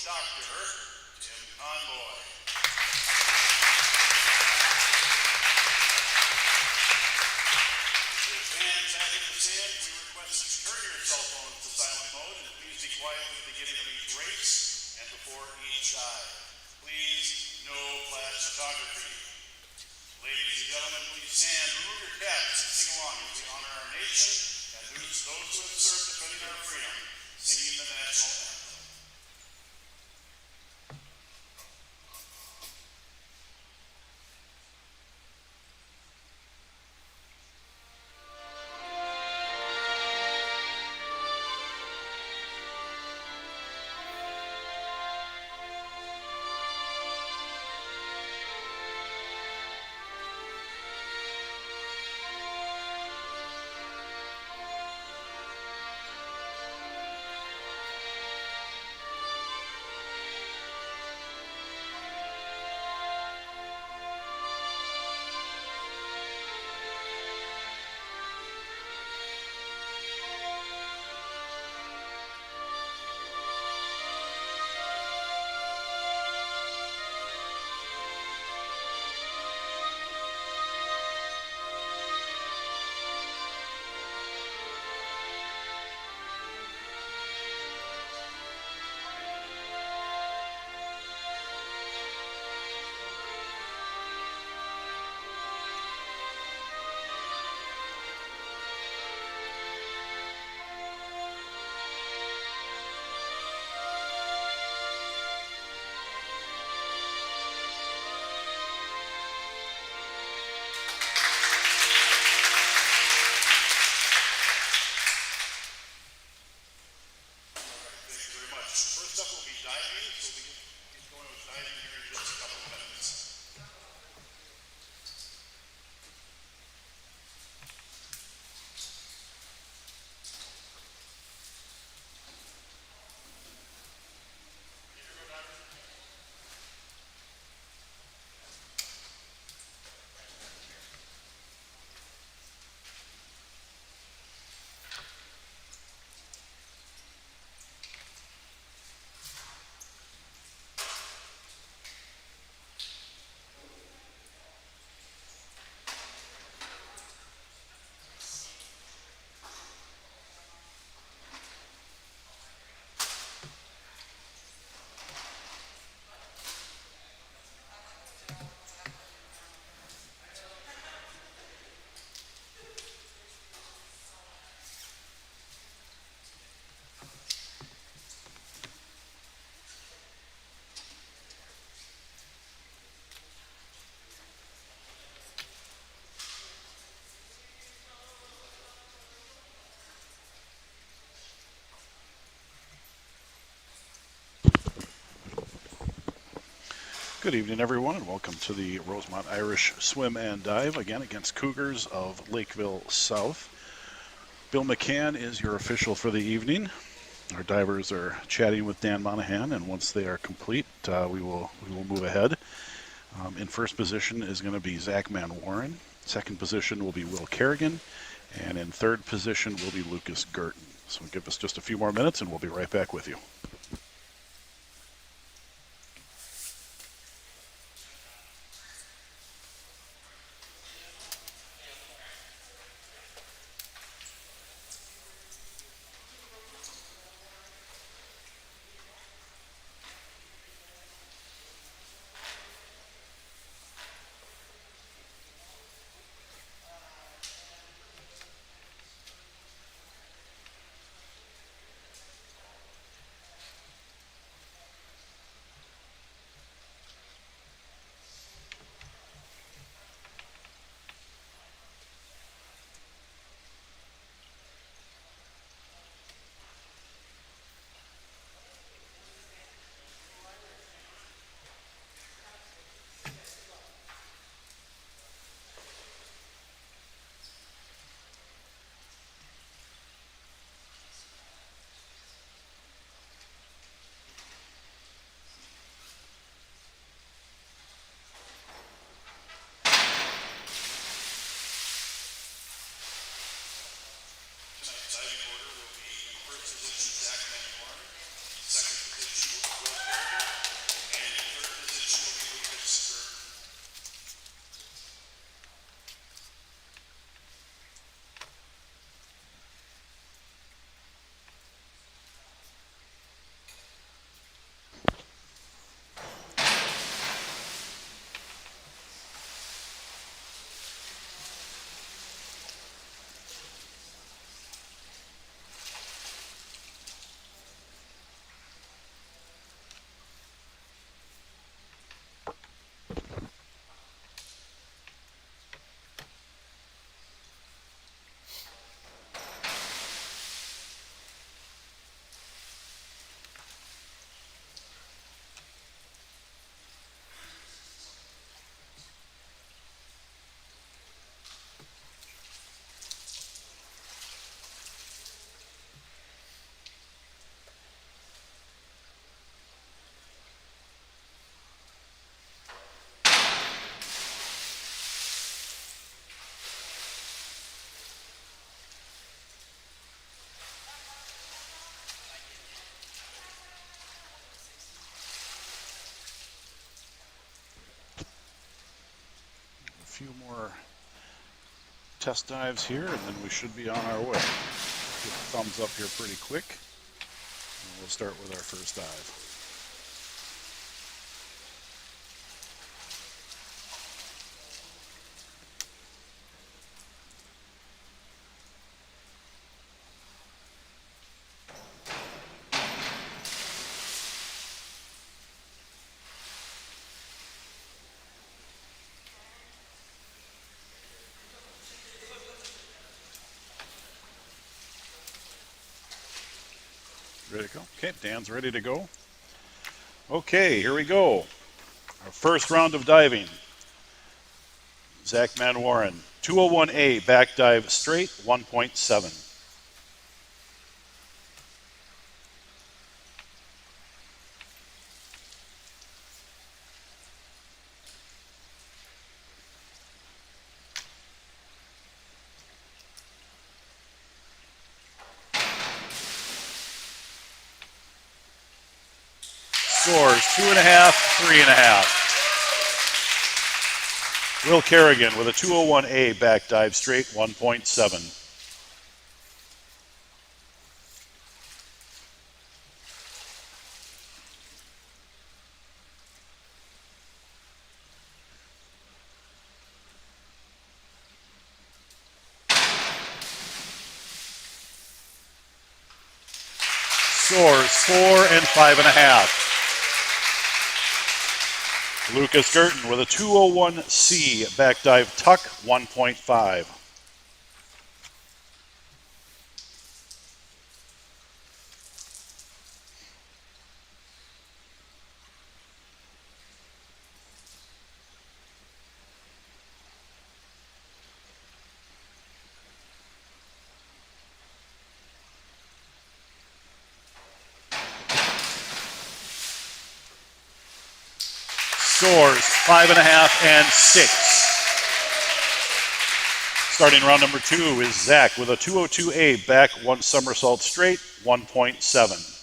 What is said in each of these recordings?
Dr. Tim Conboy. With hands at in the sand, we request that you turn your cell phones to silent mode and please be quiet at the beginning of each race and before each dive. Please, no flash photography. Ladies and gentlemen, please stand, remove your caps, and sing along as we honor our nation and those who have served defending our freedom, singing the national anthem. First up will be diving, so we'll get going with diving here in just a couple of minutes. Good evening, everyone, and welcome to the Rosemont Irish Swim and Dive, again against Cougars of Lakeville South. Bill McCann is your official for the evening. Our divers are chatting with Dan Monahan, and once they are complete, we will move ahead. In first position is going to be Zach Mann-Warren. Second position will be Will Kerrigan, and in third position will be Lucas Gurton. So give us just a few more minutes, and we'll be right back with you. few more test dives here, and then we should be on our way. Get the thumbs up here pretty quick, and we'll start with our first dive. Ready to go? Okay, Dan's ready to go. Okay, here we go. Our first round of diving. Zach Manwaran, 201A back dive straight, 1.7. Scores 2.5, 3.5. Will Kerrigan with a 201A back dive straight, 1.7. Scores 4 and 5.5. Lucas Gerton with a 201C back dive tuck, 1.5. Scores 5.5 and 6. Starting round number 2 is Zach with a 202A back one somersault straight, 1.7.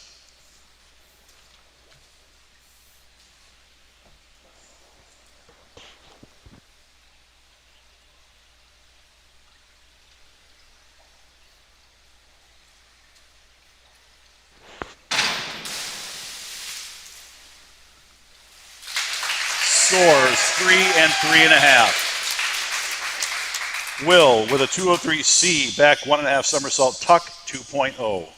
Scores 3 and 3.5. Will with a 203C back 1.5 somersault tuck, 2.0.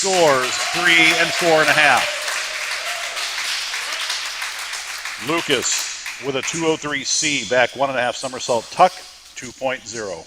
Scores 3 and 4.5. Lucas with a 203C back 1.5 somersault tuck, 2.0.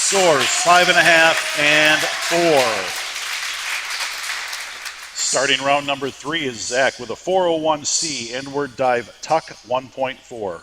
Scores 5.5 and 4. Starting round number 3 is Zach with a 401C inward dive tuck, 1.4.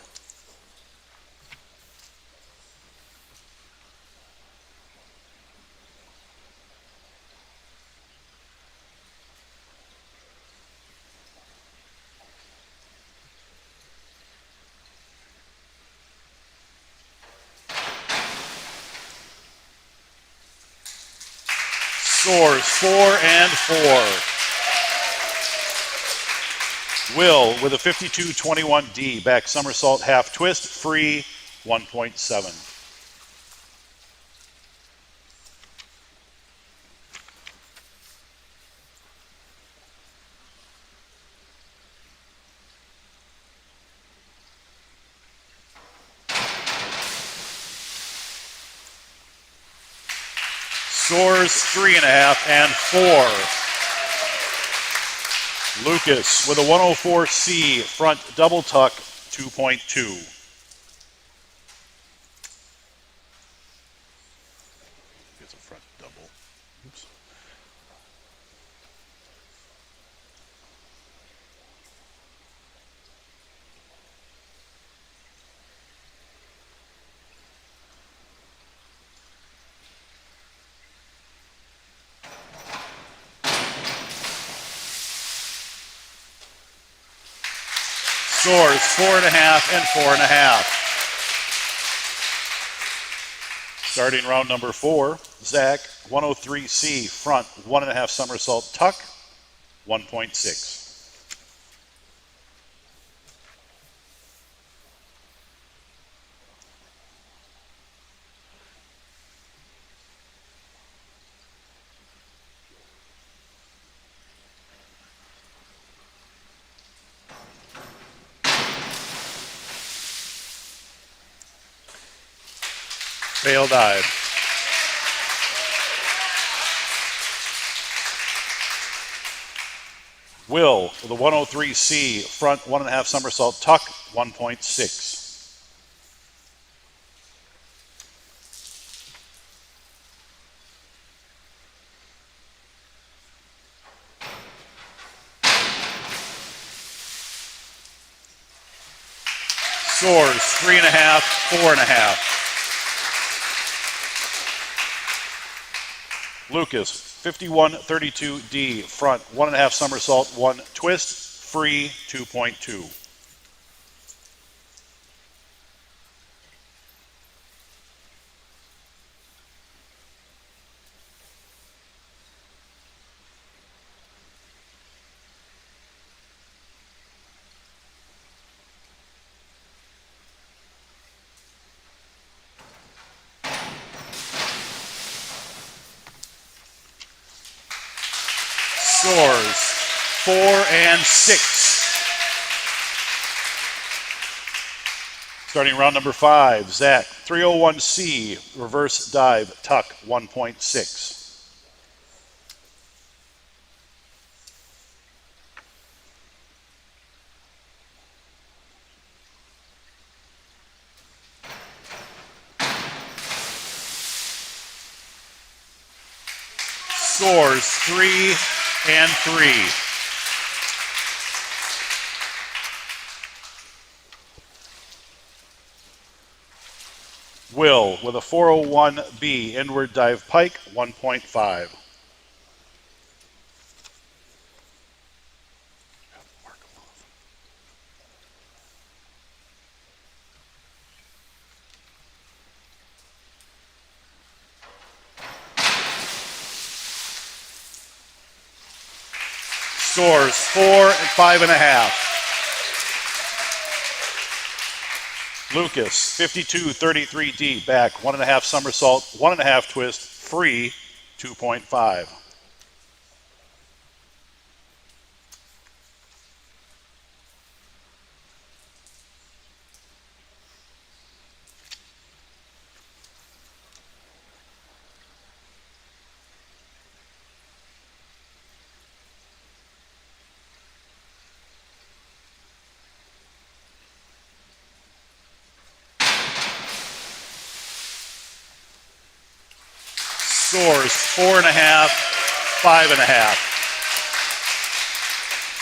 Scores 4 and 4. Will with a 52-21D back somersault half twist, free, 1.7. Scores 3.5 and 4. Lucas with a 104C front double tuck, 2.2. Gets a front double. Oops. Scores 4.5 and 4.5. Starting round number 4, Zach, 103C front 1.5 somersault tuck, 1.6. Fail dive. Will with a 103C front 1.5 somersault tuck, 1.6. Scores 3.5, 4.5. Lucas, 51-32D, front 1.5 somersault, 1 twist, free 2.2. Scores 4 and 6. Starting round number 5, Zach, 301C, reverse dive, tuck, 1.6. Scores 3 and 3. Will with a 401B inward dive pike, 1.5. Scores 4 and 5.5. Lucas, 52-33D, back, 1.5 somersault, 1.5 twist, free, 2.5. Scores 4.5, 5.5.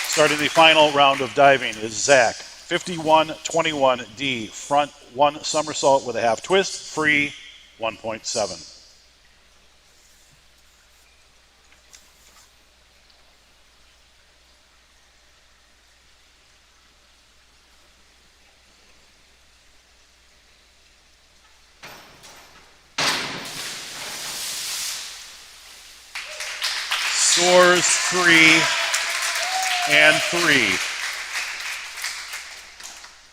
Starting the final round of diving is Zach, 51-21D, front 1 somersault with a half twist, free, 1.7. Scores 3 and 3.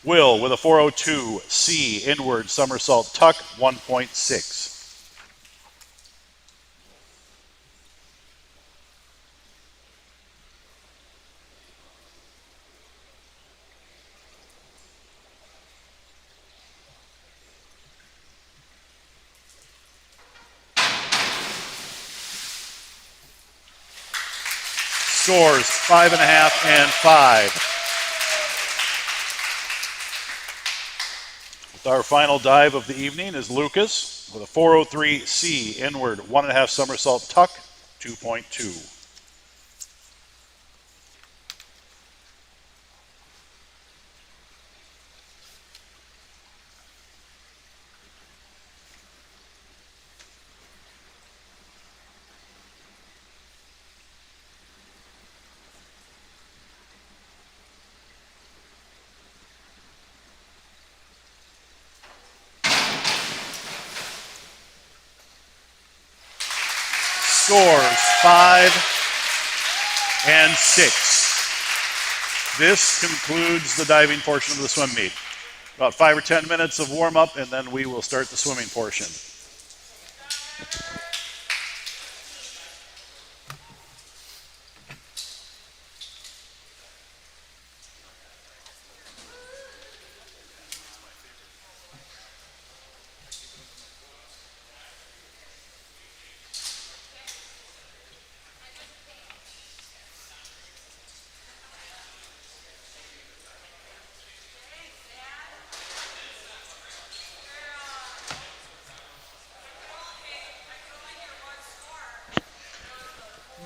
Will with a 402C inward somersault tuck, 1.6. Scores 5.5 and 5. Our final dive of the evening is Lucas with a 403C inward 1.5 somersault tuck, 2.2. Scores 5 and 6. This concludes the diving portion of the swim meet. About 5 or 10 minutes of warm up, and then we will start the swimming portion.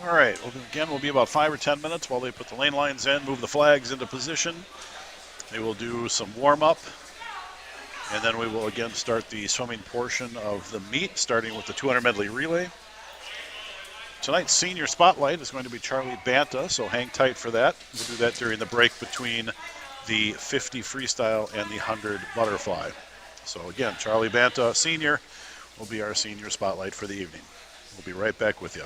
All right, again, we'll be about 5 or 10 minutes while they put the lane lines in, move the flags into position. They will do some warm up, and then we will again start the swimming portion of the meet, starting with the 200 medley relay. Tonight's senior spotlight is going to be Charlie Banta, so hang tight for that. We'll do that during the break between the 50 freestyle and the 100 butterfly. So again, Charlie Banta, senior, will be our senior spotlight for the evening. We'll be right back with you.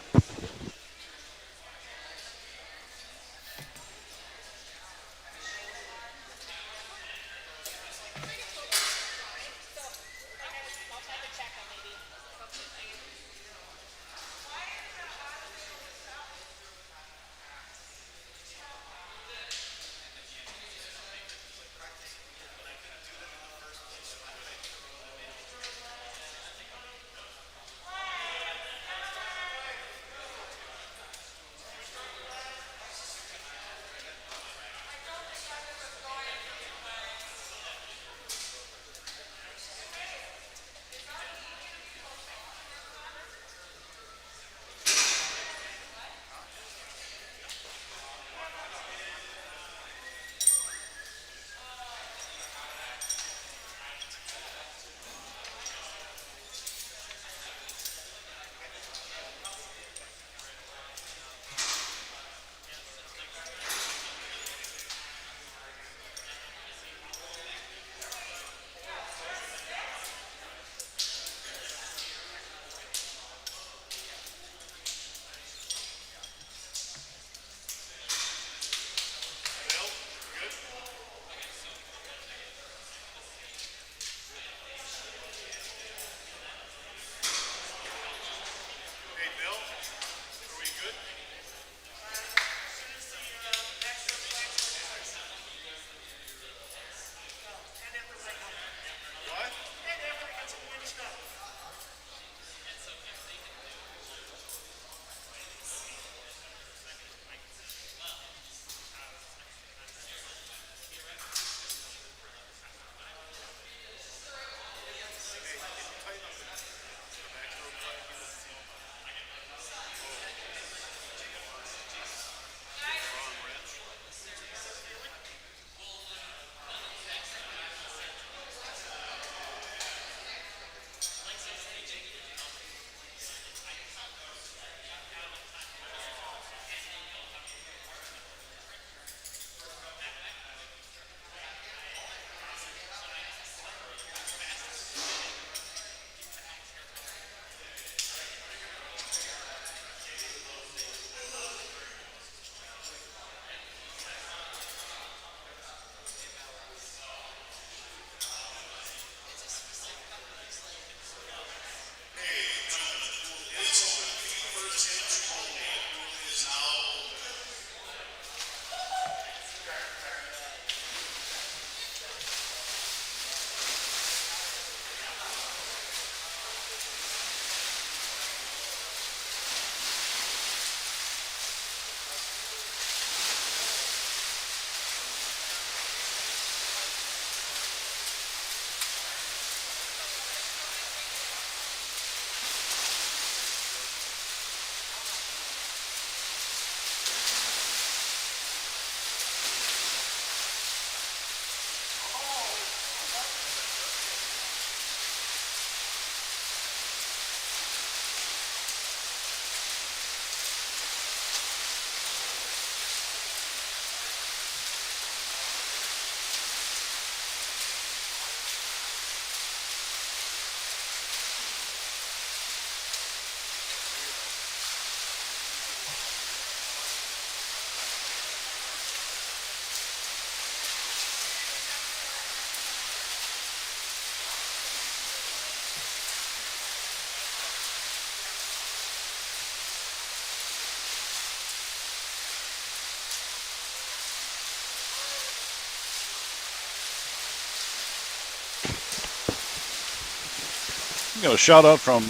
got a shout out from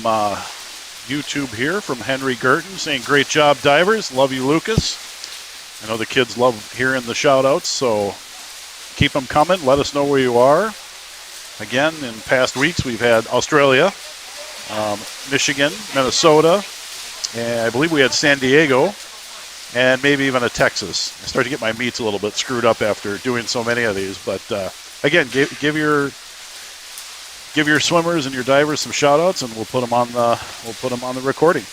YouTube here from Henry Gerton saying, great job, divers. Love you, Lucas. I know the kids love hearing the shout outs, so keep them coming. Let us know where you are. Again, in past weeks, we've had Australia, Michigan, Minnesota, and I believe we had San Diego, and maybe even a Texas. I started to get my meats a little bit screwed up after doing so many of these, but again, give your swimmers and your divers some shout outs, and we'll put them on the recording.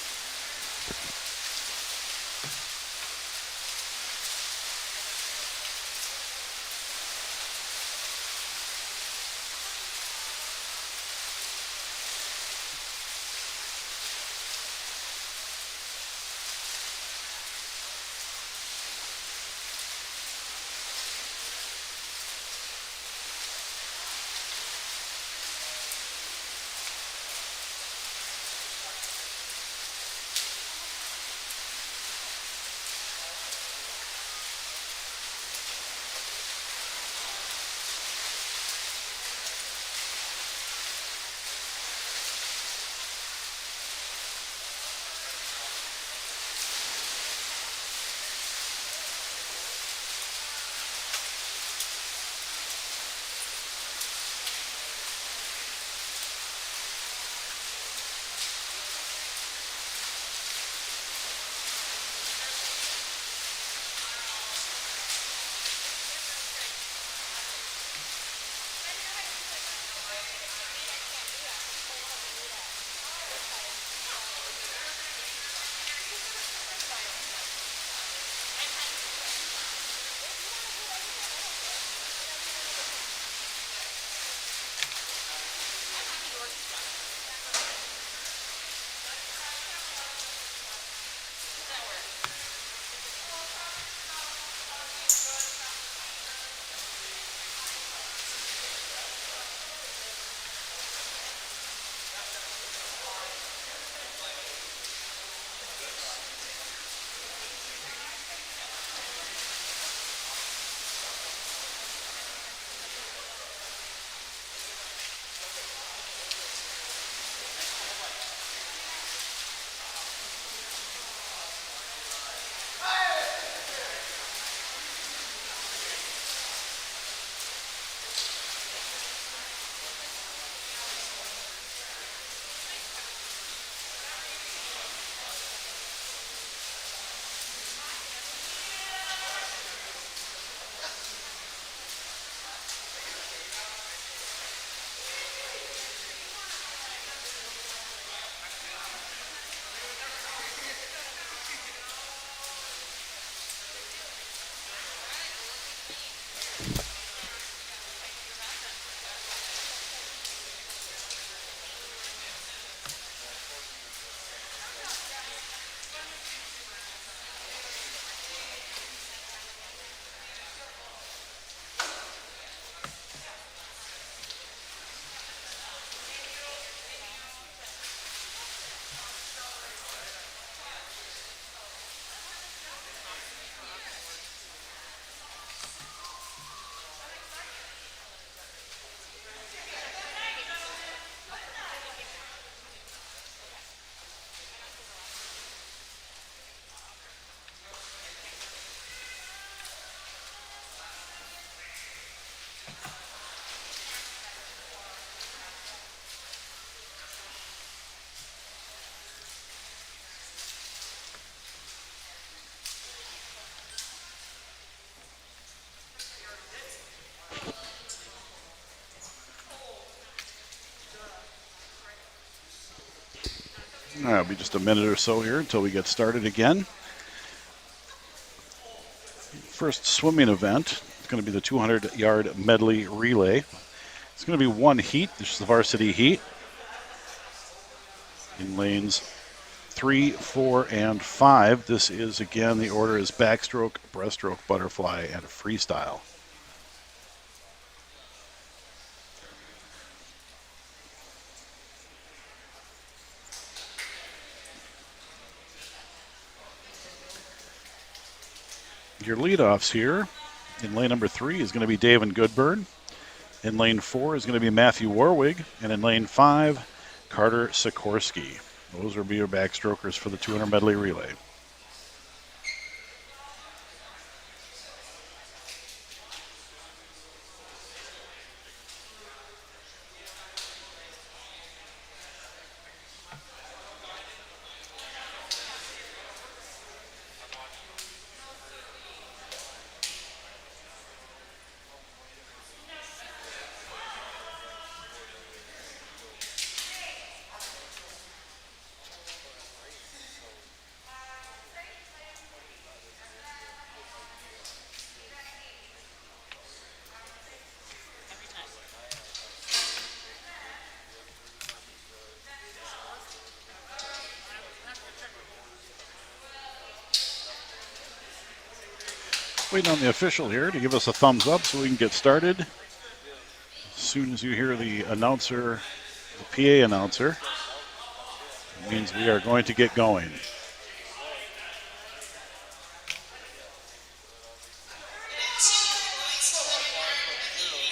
All right, it'll be just a minute or so here until we get started again. First swimming event is going to be the 200-yard medley relay. It's going to be one heat. This is the varsity heat in lanes 3, 4, and 5. This is, again, the order is backstroke, breaststroke, butterfly, and freestyle. Your leadoffs here in lane number 3 is going to be David Goodburn. In lane 4 is going to be Matthew Warwig. And in lane 5, Carter Sikorsky. Those will be your backstrokers for the 200 medley relay. Waiting on the official here to give us a thumbs up so we can get started. As soon as you hear the announcer, the PA announcer, it means we are going to get going.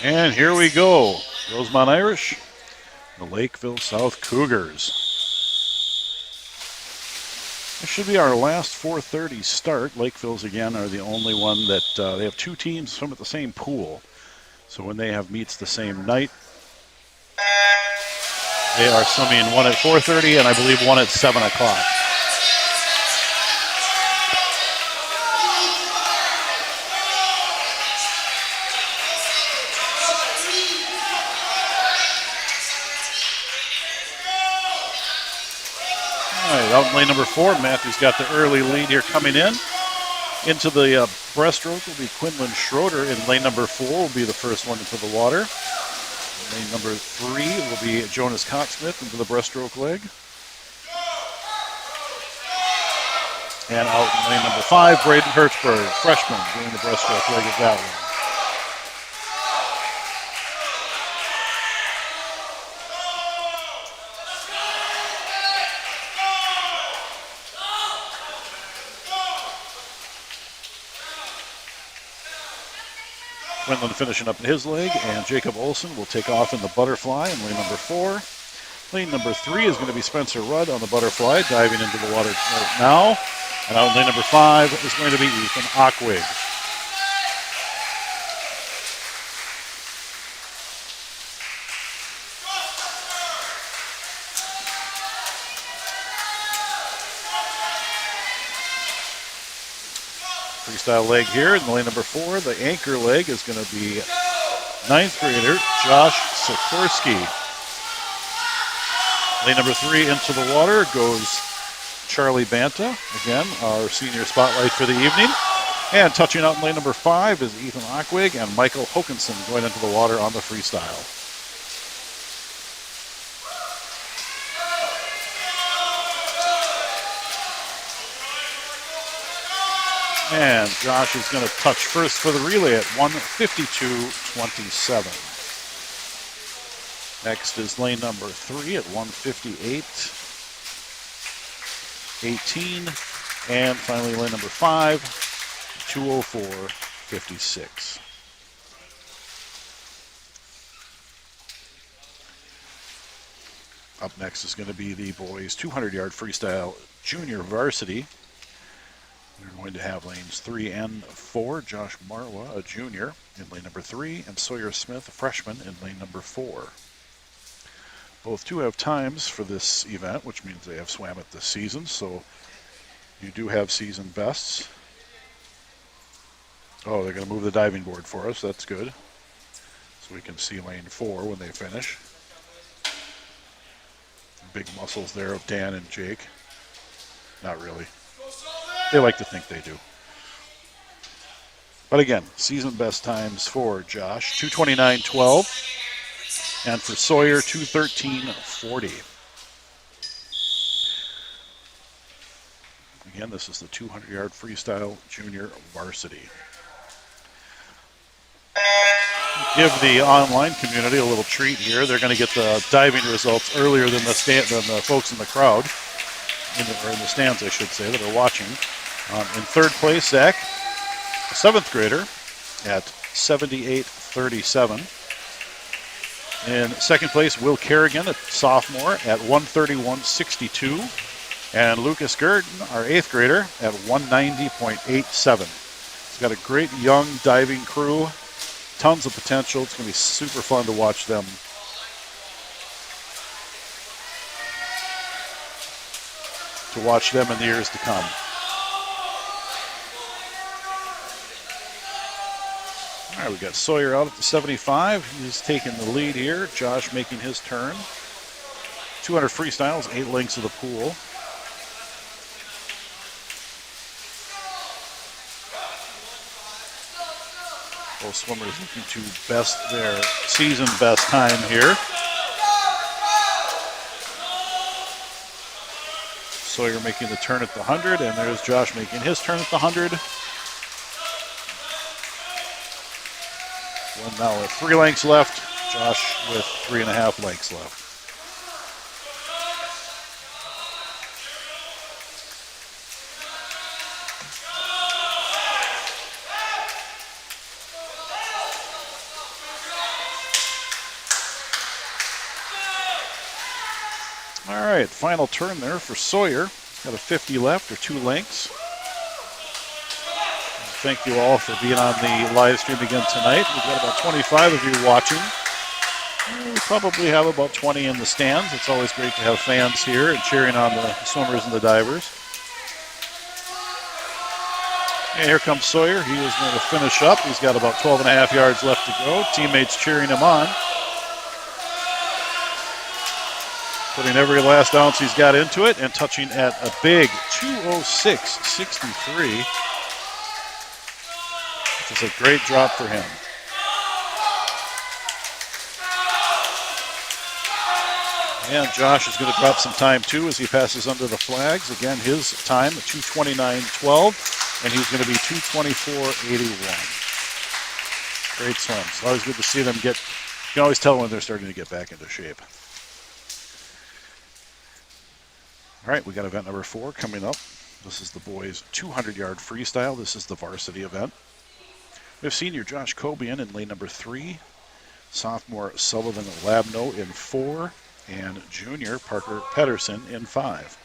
And here we go. Rosemont Irish, the Lakeville South Cougars. This should be our last 4:30 start. Lakeville's, again, are the only one that they have two teams from the same pool. So when they have meets the same night, they are swimming one at 4:30 and I believe one at 7 o'clock. All right, out in lane number 4, Matthew's got the early lead here coming in. Into the breaststroke will be Quinlan Schroeder. In lane number 4 will be the first one into the water. Lane number 3 will be Jonas Cotsmith into the breaststroke leg. And out in lane number 5, Braden Hertzberg, freshman, doing the breaststroke leg of that one. Quinlan finishing up in his leg, and Jacob Olson will take off in the butterfly in lane number 4. Lane number 3 is going to be Spencer Rudd on the butterfly, diving into the water right now. And out in lane number 5 is going to be Ethan Ockwig. Freestyle leg here in lane number 4. The anchor leg is going to be 9th grader Josh Sikorsky. Lane number 3 into the water goes Charlie Banta, again, our senior spotlight for the evening. And touching out in lane number 5 is Ethan Ockwig and Michael Hokinson going into the water on the freestyle. And Josh is going to touch first for the relay at 1:52.27. Next is lane number 3 at 1:58.18. And finally lane number 5, 2:04.56. Up next is going to be the boys' 200-yard freestyle junior varsity. We're going to have lanes 3 and 4. Josh Marwa, a junior, in lane number 3, and Sawyer Smith, a freshman, in lane number 4. Both do have times for this event, which means they have swam it this season, so you do have season bests. Oh, they're going to move the diving board for us. That's good. So we can see lane 4 when they finish. Big muscles there of Dan and Jake. Not really. They like to think they do. But again, season best times for Josh, 2:29.12. And for Sawyer, 2:13.40. Again, this is the 200-yard freestyle junior varsity. Give the online community a little treat here. They're going to get the diving results earlier than the folks in the crowd, or in the stands, I should say, that are watching. In third place, Zach, a 7th grader, at 78.37. In second place, Will Kerrigan, a sophomore, at 131.62. And Lucas Gurdon, our 8th grader, at 190.87. He's got a great young diving crew, tons of potential. It's going to be super fun to watch them. In the years to come. All right, we got Sawyer out at the 75. He's taking the lead here. Josh making his turn. 200 freestyles, 8 lengths of the pool. Both swimmers looking to best their season best time here. Sawyer making the turn at the 100, and there's Josh making his turn at the 100. One now with 3 lengths left. Josh with 3.5 lengths left. All right, final turn there for Sawyer. Got a 50 left, or 2 lengths. Thank you all for being on the live stream again tonight. We've got about 25 of you watching. We probably have about 20 in the stands. It's always great to have fans here and cheering on the swimmers and the divers. And here comes Sawyer. He is going to finish up. He's got about 12.5 yards left to go. Teammates cheering him on. Putting every last ounce he's got into it and touching at a big 206.63. It's a great drop for him. And Josh is going to drop some time too as he passes under the flags. Again, his time, 2:29.12, and he's going to be 2:24.81. Great swim. It's always good to see them get, you can always tell when they're starting to get back into shape. All right, we got event number 4 coming up. This is the boys' 200-yard freestyle. This is the varsity event. We have senior Josh Cobian in lane number 3, sophomore Sullivan Labno in 4, and junior Parker Pedersen in 5.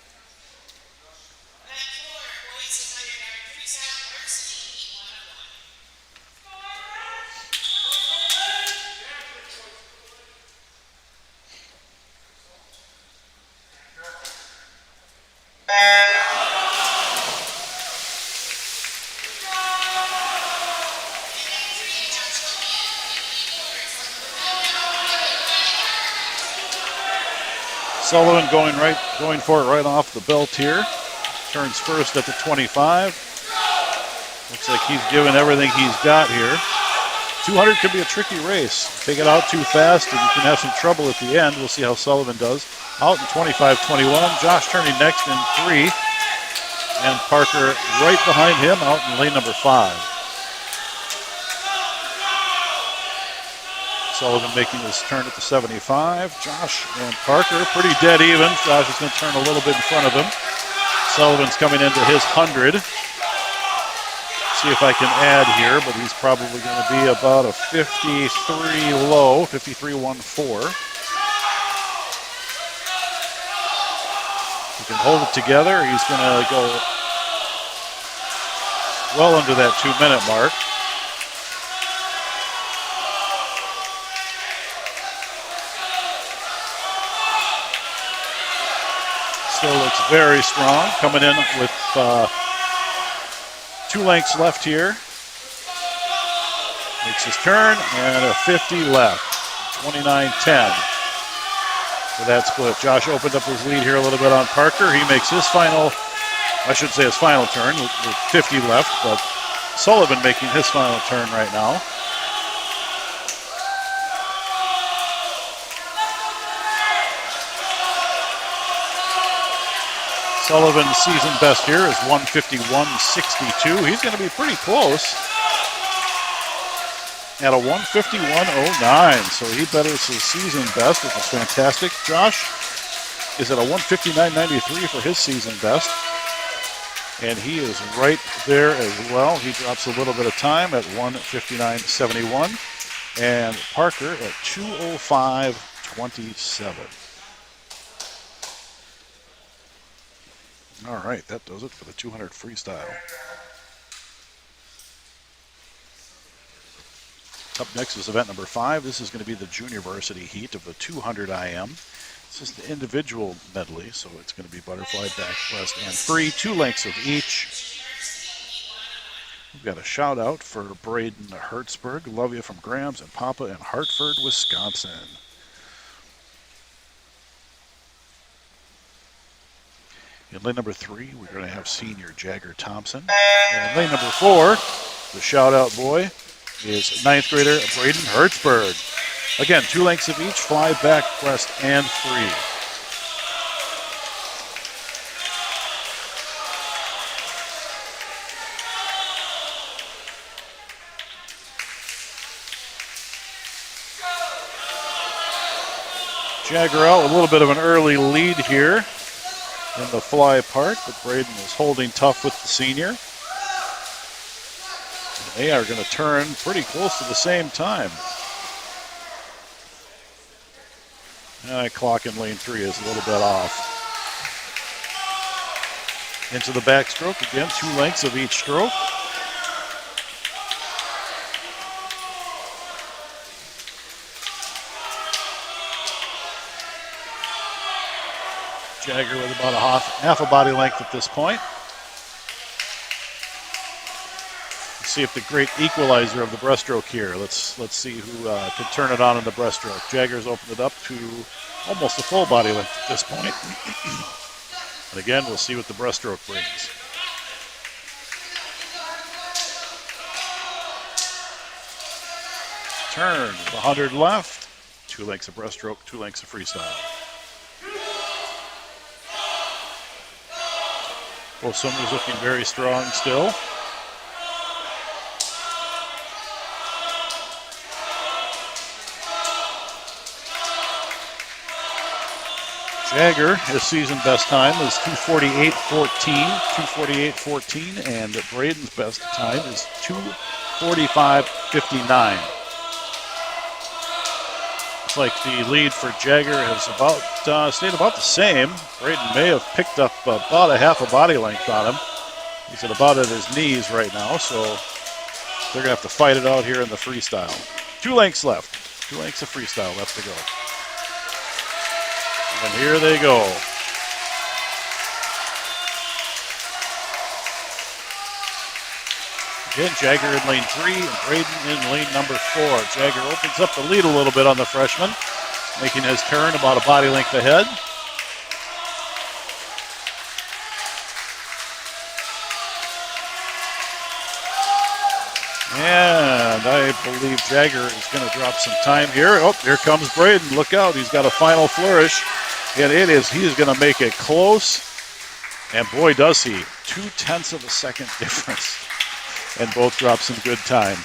Sullivan going for it right off the belt here. Turns first at the 25. Looks like he's given everything he's got here. 200 could be a tricky race. Take it out too fast and you can have some trouble at the end. We'll see how Sullivan does. Out in 25-21. Josh turning next in 3. And Parker right behind him out in lane number 5. Sullivan making his turn at the 75. Josh and Parker pretty dead even. Josh is going to turn a little bit in front of him. Sullivan's coming into his 100. See if I can add here, but he's probably going to be about a 53 low, 53.14. He can hold it together. He's going to go well under that 2-minute mark. Still looks very strong, coming in with 2 lengths left here. Makes his turn and a 50 left, 29.10 for that split. Josh opened up his lead here a little bit on Parker. He makes his final, I should say his final turn with 50 left, but Sullivan making his final turn right now. Sullivan's season best here is 151.62. He's going to be pretty close at a 151.09. So he betters his season best, which is fantastic. Josh is at a 159.93 for his season best. And he is right there as well. He drops a little bit of time at 159.71. And Parker at 2:05.27. All right, that does it for the 200 freestyle. Up next is event number 5. This is going to be the junior varsity heat of the 200 IM. This is the individual medley, so it's going to be butterfly, back, breast, and free, 2 lengths of each. We've got a shout out for Braden Hertzberg. Love you from Grams and Papa in Hartford, Wisconsin. In lane number 3, we're going to have senior Jagger Thompson. And lane number 4, the shout out boy, is 9th grader Braden Hertzberg. Again, 2 lengths of each, fly, back, breast, and free. Jagger out with a little bit of an early lead here in the fly part, but Braden is holding tough with the senior. They are going to turn pretty close to the same time. And clock in lane 3 is a little bit off. Into the backstroke again, 2 lengths of each stroke. Jagger with about half a body length at this point. Let's see if the great equalizer of the breaststroke here. Let's see who can turn it on in the breaststroke. Jagger's opened it up to almost a full body length at this point. And again, we'll see what the breaststroke brings. Turn, 100 left. 2 lengths of breaststroke, 2 lengths of freestyle. Both swimmers looking very strong still. Jagger, his season best time is 2:48.14, and Braden's best time is 2:45.59. Looks like the lead for Jagger has stayed about the same. Braden may have picked up about a half a body length on him. He's at about at his knees right now, so they're going to have to fight it out here in the freestyle. 2 lengths left. 2 lengths of freestyle left to go. And here they go. Again, Jagger in lane 3 and Braden in lane number 4. Jagger opens up the lead a little bit on the freshman, making his turn about a body length ahead. And I believe Jagger is going to drop some time here. Oh, here comes Braden. Look out. He's got a final flourish. And he's going to make it close. And boy, does he. 0.2 of a second difference. And both drop some good time.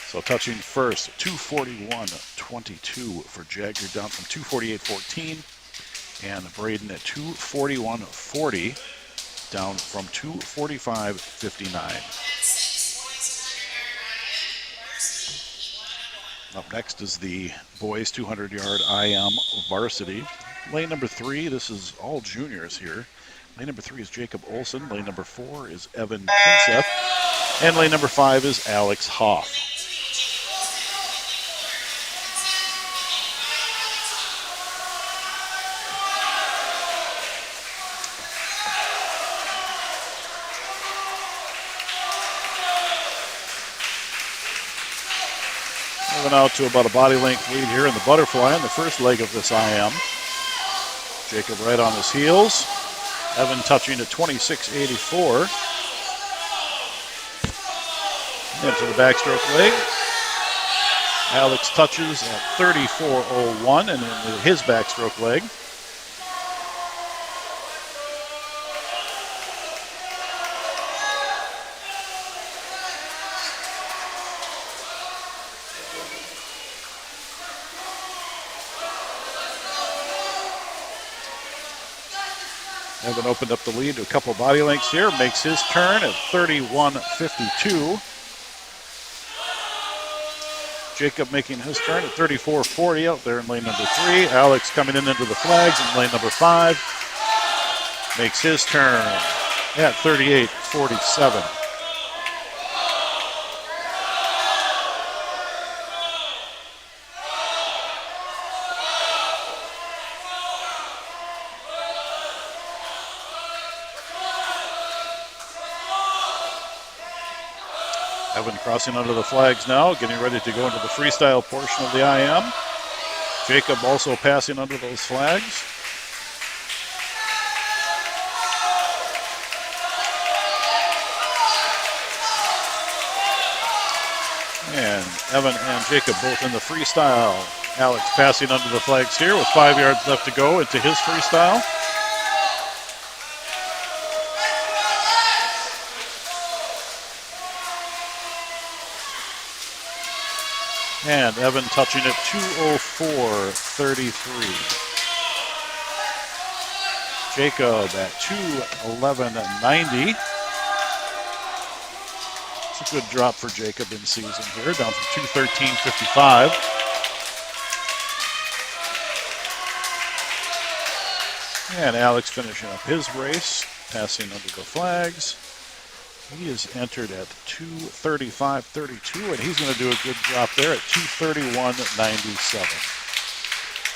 So touching first, 2:41.22 for Jagger, down from 2:48.14. And Braden at 2:41.40, down from 2:45.59. Up next is the boys 200-yard IM varsity. Lane number 3, this is all juniors here. Lane number 3 is Jacob Olson. Lane number 4 is Evan Pinseth. And lane number 5 is Alex Hoff. Moving out to about a body length lead here in the butterfly in the first leg of this IM. Jacob right on his heels. Evan touching at 26.84. Into the backstroke leg. Alex touches at 34.01 and into his backstroke leg. Evan opened up the lead to a couple body lengths here, makes his turn at 31.52. Jacob making his turn at 34-40 out there in lane number 3. Alex coming in into the flags in lane number 5. Makes his turn at 38-47. Evan crossing under the flags now, getting ready to go into the freestyle portion of the IM. Jacob also passing under those flags. And Evan and Jacob both in the freestyle. Alex passing under the flags here with 5 yards left to go into his freestyle. And Evan touching at 2:04.33. Jacob at 2:11.90. It's a good drop for Jacob in season here, down from 2:13.55. And Alex finishing up his race, passing under the flags. He is entered at 2:35.32, and he's going to do a good drop there at 2:31.97.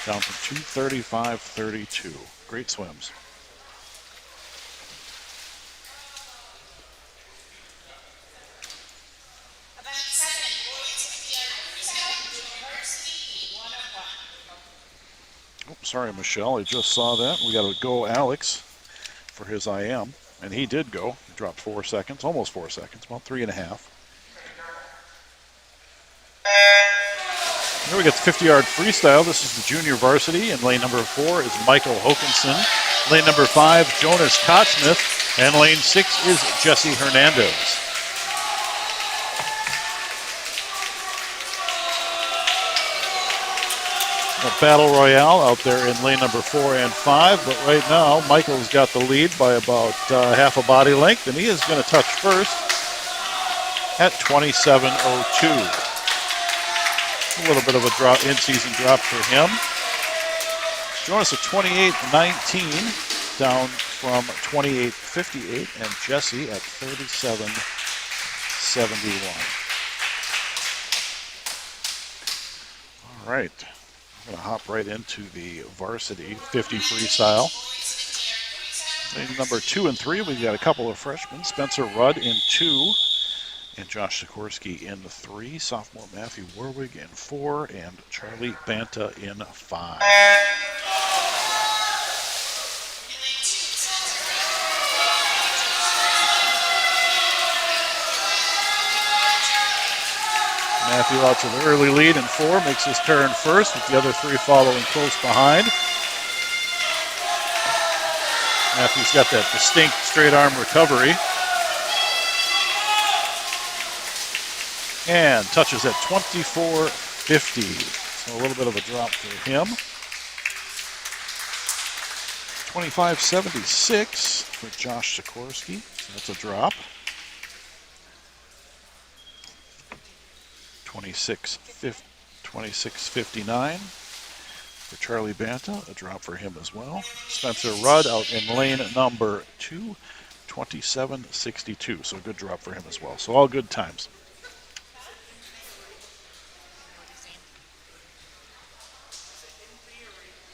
Down from 2:35.32. Great swims. Oh, sorry, Michelle. I just saw that. We got to go Alex for his IM. And he did go. He dropped 4 seconds, almost 4 seconds, about 3.5. Here we get the 50-yard freestyle. This is the junior varsity. And lane number 4 is Michael Hokinson. Lane number 5, Jonas Kottsmith. And lane 6 is Jesse Hernandez. A battle royale out there in lane number 4 and 5, but right now Michael's got the lead by about half a body length, and he is going to touch first at 27.02. A little bit of a drop, in-season drop for him. Jonas at 28.19, down from 28.58, and Jesse at 37.71. All right. I'm going to hop right into the varsity 50 freestyle. Lane number 2 and 3, we've got a couple of freshmen. Spencer Rudd in 2, and Josh Sikorsky in 3. Sophomore Matthew Warwig in 4, and Charlie Banta in 5. Matthew out to the early lead in 4, makes his turn first, with the other 3 following close behind. Matthew's got that distinct straight arm recovery. And touches at 24.50. So a little bit of a drop for him. 25.76 for Josh Sikorsky. So that's a drop. 26.59 for Charlie Banta, a drop for him as well. Spencer Rudd out in lane number 2, 27.62, so a good drop for him as well. So all good times.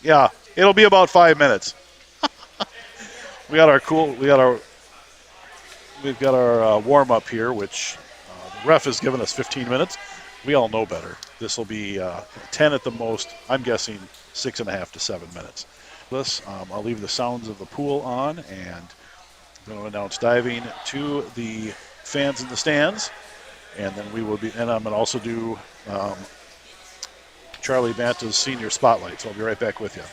Yeah, it'll be about 5 minutes. We've got our warm up here, which the ref has given us 15 minutes. We all know better. This will be 10 at the most. I'm guessing 6.5 to 7 minutes. I'll leave the sounds of the pool on, and I'm going to announce diving to the fans in the stands, and then we will be. And I'm going to also do Charlie Banta's senior spotlight. So I'll be right back with you.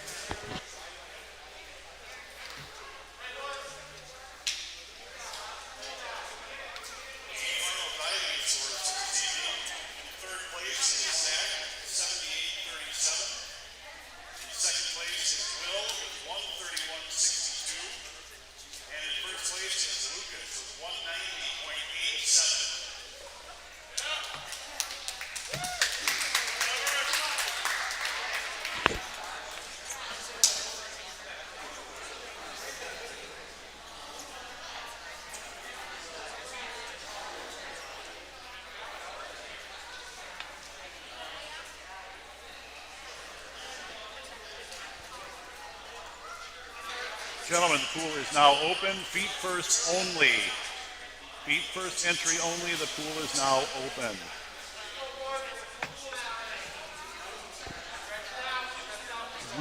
Gentlemen, the pool is now open. Feet first only. Feet first entry only. The pool is now open.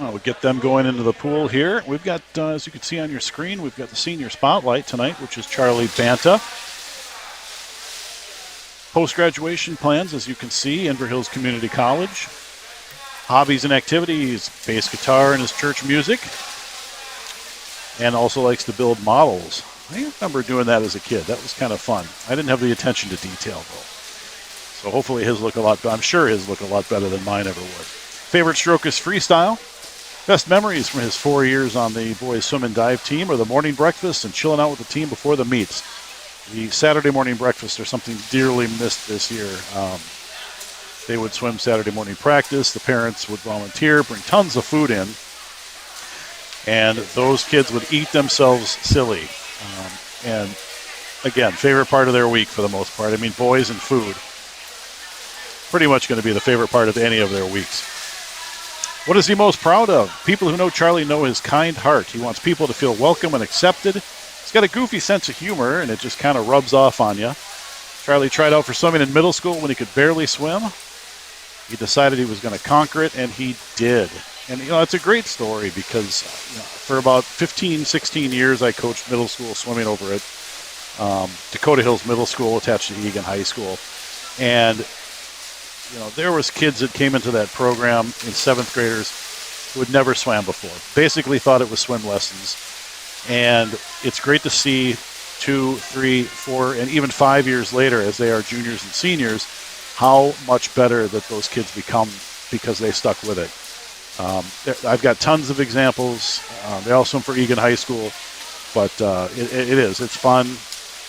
Well, we'll get them going into the pool here. We've got, as you can see on your screen, we've got the senior spotlight tonight, which is Charlie Banta. Post-graduation plans, as you can see, Inver Hills Community College. Hobbies and activities, bass guitar and his church music. And also likes to build models. I remember doing that as a kid. That was kind of fun. I didn't have the attention to detail, though. So hopefully his look a lot, I'm sure his look a lot better than mine ever would. Favorite stroke is freestyle. Best memories from his 4 years on the boys swim and dive team are the morning breakfast and chilling out with the team before the meets. The Saturday morning breakfast are something dearly missed this year. They would swim Saturday morning practice. The parents would volunteer, bring tons of food in, and those kids would eat themselves silly. And again, favorite part of their week for the most part. I mean, boys and food, pretty much going to be the favorite part of any of their weeks. What is he most proud of? People who know Charlie know his kind heart. He wants people to feel welcome and accepted. He's got a goofy sense of humor, and it just kind of rubs off on you. Charlie tried out for swimming in middle school when he could barely swim. He decided he was going to conquer it, and he did. And, it's a great story because for about 15, 16 years, I coached middle school swimming over at Dakota Hills Middle School attached to Egan High School. And there was kids that came into that program in seventh graders who had never swam before, basically thought it was swim lessons. And it's great to see 2, 3, 4, and even 5 years later, as they are juniors and seniors, how much better that those kids become because they stuck with it. I've got tons of examples. They all swim for Egan High School, but it's fun.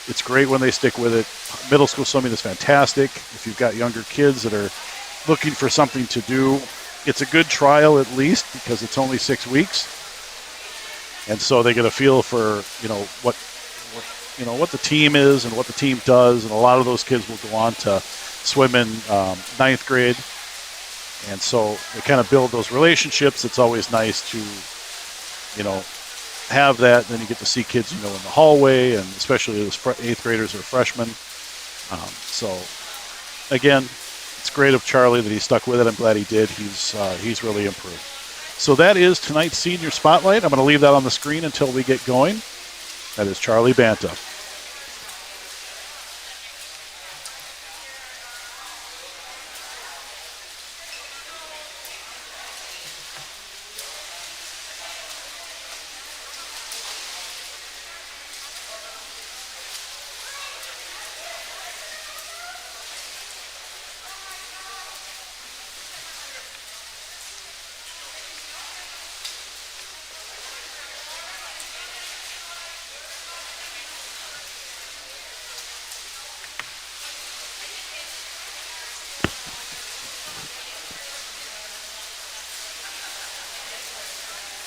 It's great when they stick with it. Middle school swimming is fantastic. If you've got younger kids that are looking for something to do, it's a good trial at least because it's only 6 weeks. And so they get a feel for, what the team is and what the team does. And a lot of those kids will go on to swim in ninth grade. And so they kind of build those relationships. It's always nice to, have that. Then you get to see kids, in the hallway, and especially those eighth graders or freshmen. So again, it's great of Charlie that he stuck with it. I'm glad he did. He's really improved. So that is tonight's senior spotlight. I'm going to leave that on the screen until we get going. That is Charlie Banta.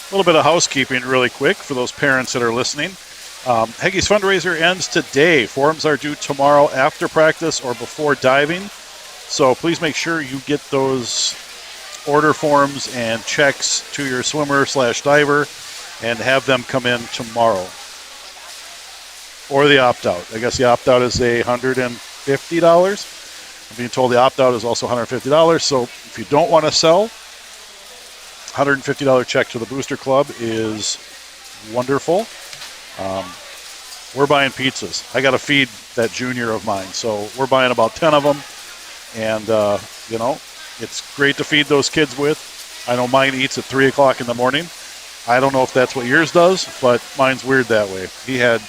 A little bit of housekeeping really quick for those parents that are listening. Heggy's fundraiser ends today. Forms are due tomorrow after practice or before diving. So please make sure you get those order forms and checks to your swimmer/diver and have them come in tomorrow. Or the opt-out. I guess the opt-out is $150. I'm being told the opt-out is also $150. So if you don't want to sell, $150 check to the Booster Club is wonderful. We're buying pizzas. I got to feed that junior of mine, so we're buying about 10 of them. And, it's great to feed those kids with. I know mine eats at 3 o'clock in the morning. I don't know if that's what yours does, but mine's weird that way. He had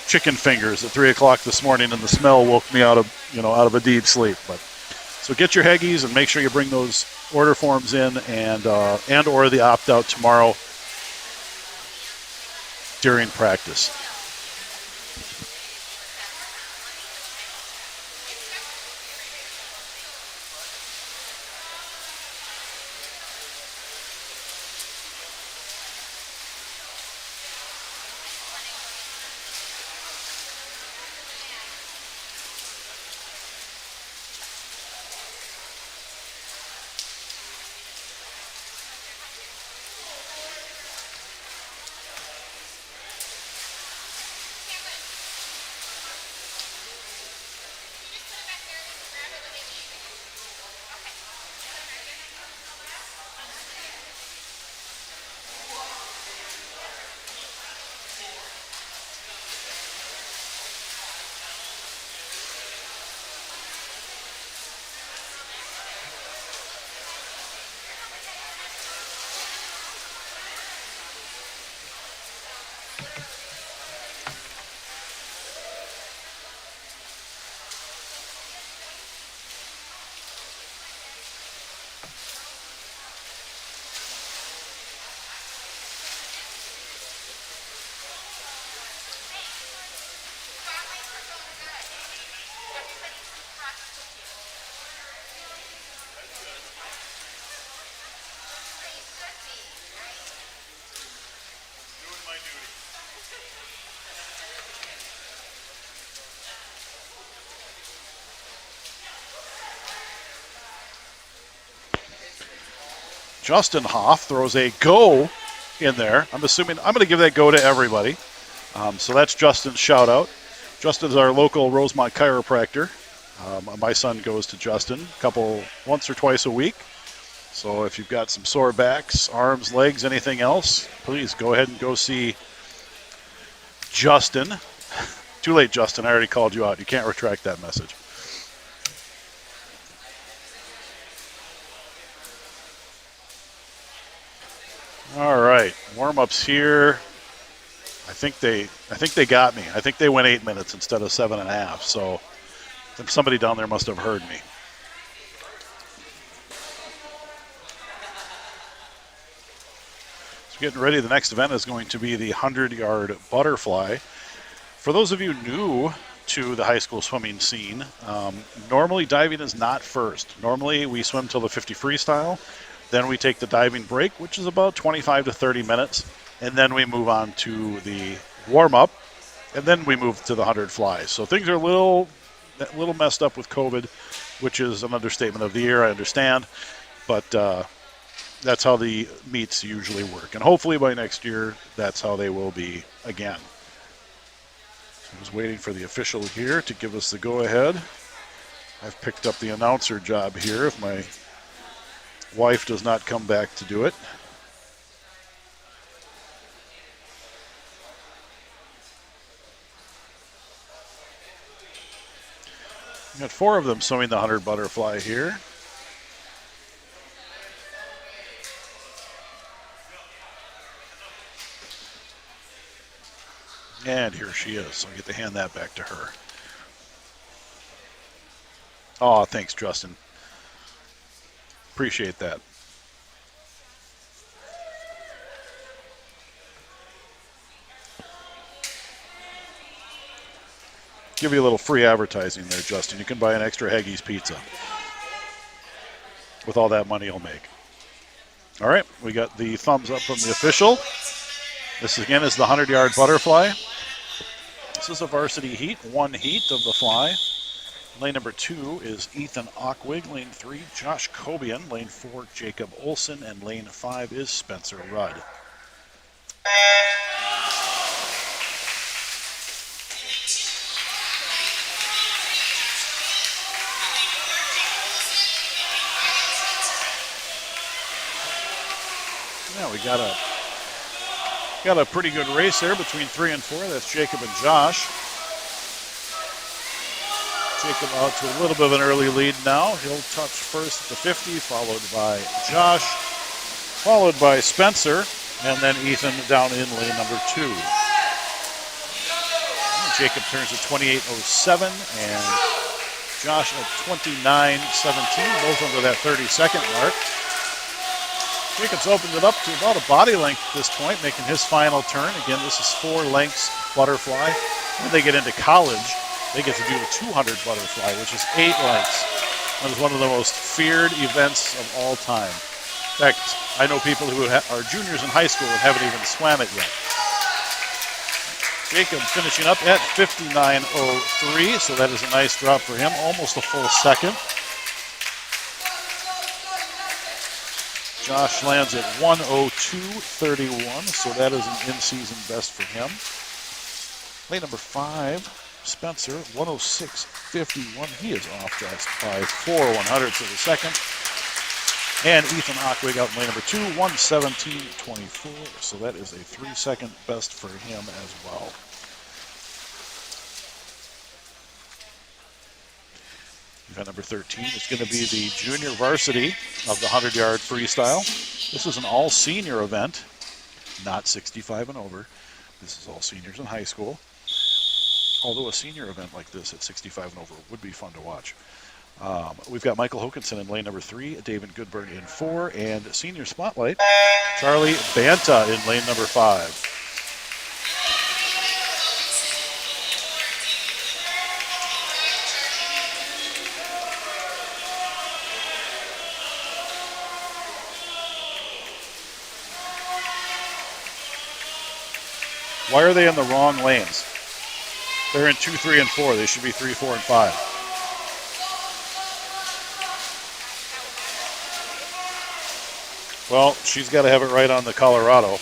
chicken fingers at 3 o'clock this morning, and the smell woke me out of a deep sleep. But so get your Heggies and make sure you bring those order forms in and or the opt-out tomorrow during practice. Doing my duty. Justin Hoff throws a go in there. I'm assuming I'm going to give that go to everybody. So that's Justin's shout out. Justin's our local Rosemont chiropractor. My son goes to Justin once or twice a week. So if you've got some sore backs, arms, legs, anything else, please go ahead and go see Justin. Too late, Justin. I already called you out. You can't retract that message. All right, warm-ups here. I think they got me. I think they went 8 minutes instead of 7.5. So somebody down there must have heard me. So getting ready. The next event is going to be the 100-yard butterfly. For those of you new to the high school swimming scene, normally diving is not first. Normally we swim till the 50 freestyle. Then we take the diving break, which is about 25 to 30 minutes. And then we move on to the warm-up. And then we move to the 100 flies. So things are a little messed up with COVID, which is an understatement of the year, I understand. But that's how the meets usually work. And hopefully by next year, that's how they will be again. I was waiting for the official here to give us the go-ahead. I've picked up the announcer job here if my wife does not come back to do it. We got 4 of them swimming the 100 butterfly here. And here she is, so I get to hand that back to her. Oh, thanks, Justin. Appreciate that. Give you a little free advertising there, Justin. You can buy an extra Haggis pizza with all that money you'll make. All right, we got the thumbs up from the official. This again is the 100-yard butterfly. This is a varsity heat, 1 heat of the fly. Lane number 2 is Ethan Ockwig. Lane 3, Josh Cobian. Lane 4, Jacob Olson. And lane 5 is Spencer Rudd. Yeah, we got a pretty good race there between 3 and 4. That's Jacob and Josh. Jacob out to a little bit of an early lead now. He'll touch first at the 50, followed by Josh, followed by Spencer, and then Ethan down in lane number 2. Jacob turns at 28.07 and Josh at 29.17, both under that 30-second mark. Jacob's opened it up to about a body length at this point, making his final turn. Again, this is 4 lengths butterfly. When they get into college, they get to do a 200 butterfly, which is 8 lengths. That is one of the most feared events of all time. In fact, I know people who are juniors in high school and haven't even swam it yet. Jacob finishing up at 59.03, so that is a nice drop for him, almost a full second. Josh lands at 1:02.31, so that is an in-season best for him. Lane number 5, Spencer, 1:06.51. He is off just by 4/100ths of a second. And Ethan Ockwig out in lane number 2, 1:17.24. So that is a 3-second best for him as well. Event number 13 is going to be the junior varsity of the 100-yard freestyle. This is an all-senior event, not 65 and over. This is all seniors in high school. Although a senior event like this at 65 and over would be fun to watch. We've got Michael Hokinson in lane number 3, David Goodburn in 4, and senior spotlight, Charlie Banta in lane number 5. Why are they in the wrong lanes? They're in 2, 3, and 4. They should be 3, 4, and 5. Well, she's got to have it right on the Colorado.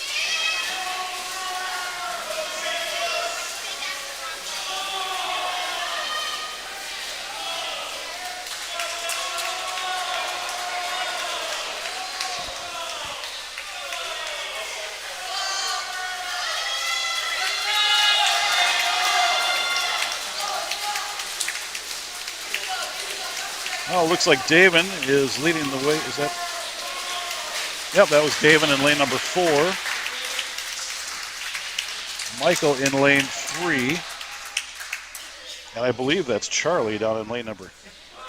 Oh, looks like Davin is leading the way. Is that? Yep, that was Davin in lane number 4. Michael in lane 3. And I believe that's Charlie down in lane number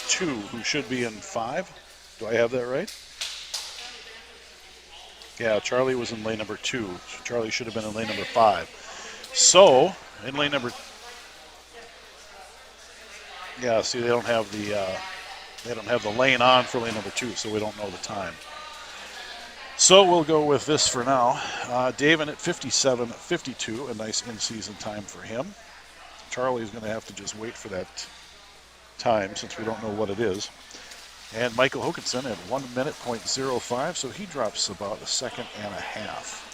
2, who should be in 5. Do I have that right? Yeah, Charlie was in lane number 2. So Charlie should have been in lane number 5. So, in lane number... Yeah, see, they don't have the lane on for lane number 2, so we don't know the time. So we'll go with this for now. Davin at 57.52, a nice in-season time for him. Charlie's going to have to just wait for that time since we don't know what it is. And Michael Hokinson at 1 minute .05, so he drops about a second and a half.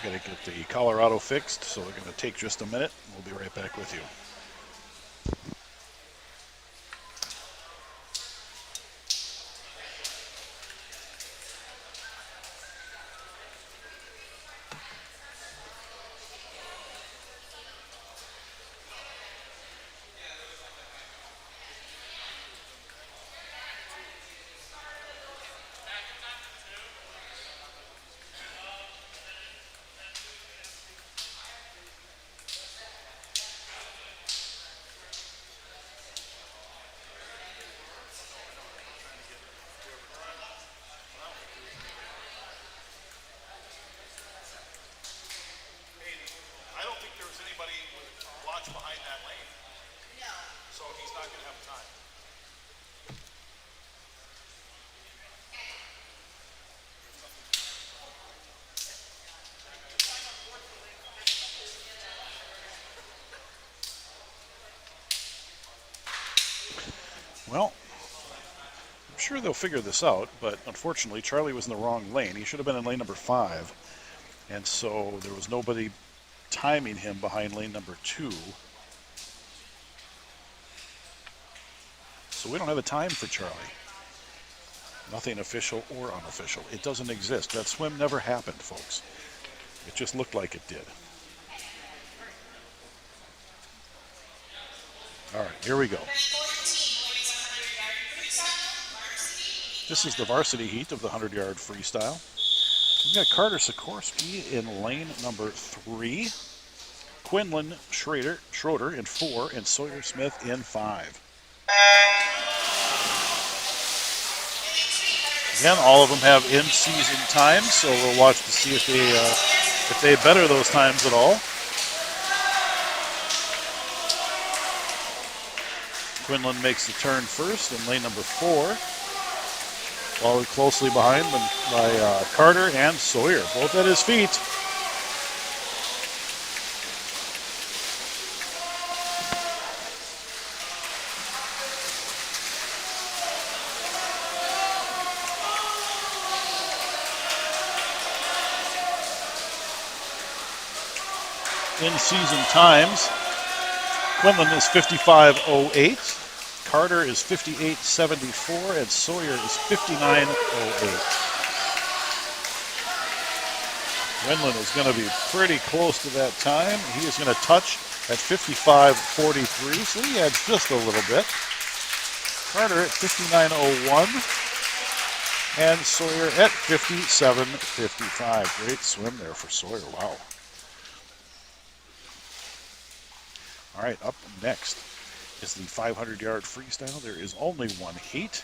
Got to get the Colorado fixed, so we're going to take just a minute. We'll be right back with you. Behind that lane. No. So he's not going to have time. Well, I'm sure they'll figure this out, but unfortunately Charlie was in the wrong lane. He should have been in lane number 5, and so there was nobody timing him behind lane number 2. So we don't have a time for Charlie. Nothing official or unofficial. It doesn't exist. That swim never happened, folks. It just looked like it did. All right, here we go. This is the varsity heat of the 100-yard freestyle. We've got Carter Sikorsky in lane number 3, Quinlan Schroeder in 4, and Sawyer Smith in 5. Again, all of them have in-season times, so we'll watch to see if they better those times at all. Quinlan makes the turn first in lane number 4. Followed closely behind by Carter and Sawyer, both at his feet. In-season times, Quinlan is 55.08. Carter is 58.74, and Sawyer is 59.08. Quinlan is going to be pretty close to that time. He is going to touch at 55.43, so he adds just a little bit. Carter at 59.01, and Sawyer at 57.55. Great swim there for Sawyer, wow. All right, up next is the 500-yard freestyle. There is only one heat.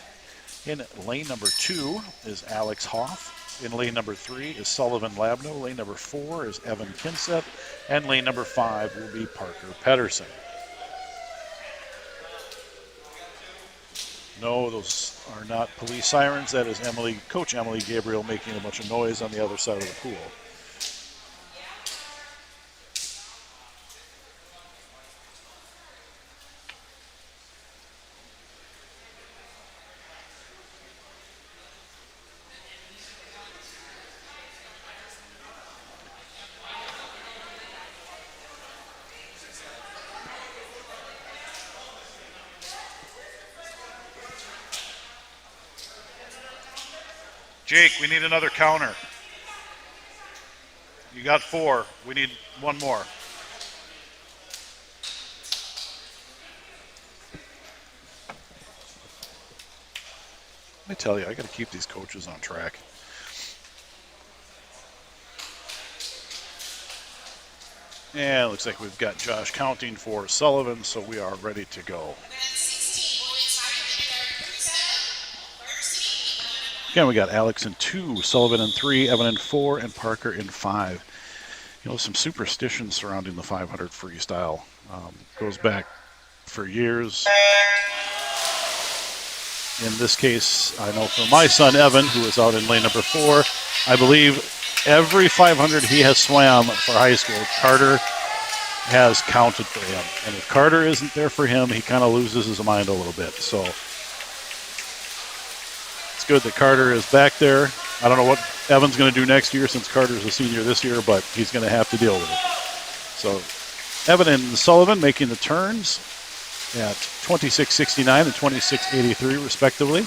In lane number 2 is Alex Hoff. In lane number 3 is Sullivan Labno. Lane number 4 is Evan Kinseth. And lane number 5 will be Parker Pedersen. No, those are not police sirens. That is Coach Emily Gabriel making a bunch of noise on the other side of the pool. Jake, we need another counter. You got 4. We need one more. Let me tell you, I got to keep these coaches on track. And it looks like we've got Josh counting for Sullivan, so we are ready to go. Again, we got Alex in 2, Sullivan in 3, Evan in 4, and Parker in 5. You know, some superstitions surrounding the 500 freestyle. Goes back for years. In this case, I know from my son Evan, who is out in lane number 4, I believe every 500 he has swam for high school, Carter has counted for him. And if Carter isn't there for him, he kind of loses his mind a little bit. So it's good that Carter is back there. I don't know what Evan's going to do next year since Carter's a senior this year, but he's going to have to deal with it. So Evan and Sullivan making the turns at 26.69 and 26.83 respectively.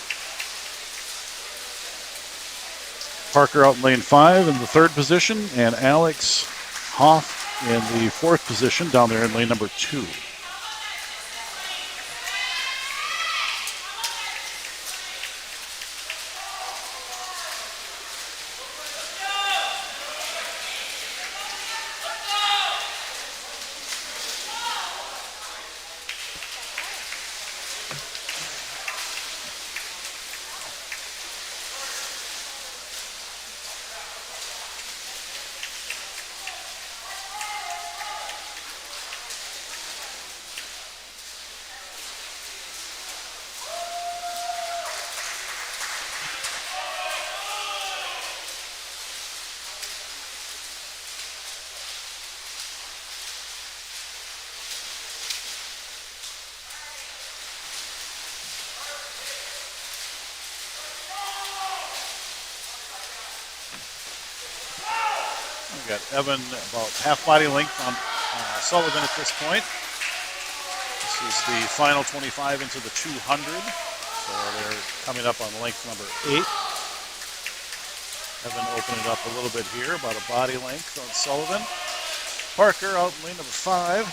Parker out in lane 5 in the 3rd position, and Alex Hoff in the 4th position down there in lane number 2. We got Evan about half body length on Sullivan at this point. This is the final 25 into the 200. So they're coming up on length number 8. Evan opening it up a little bit here, about a body length on Sullivan. Parker out in lane number 5,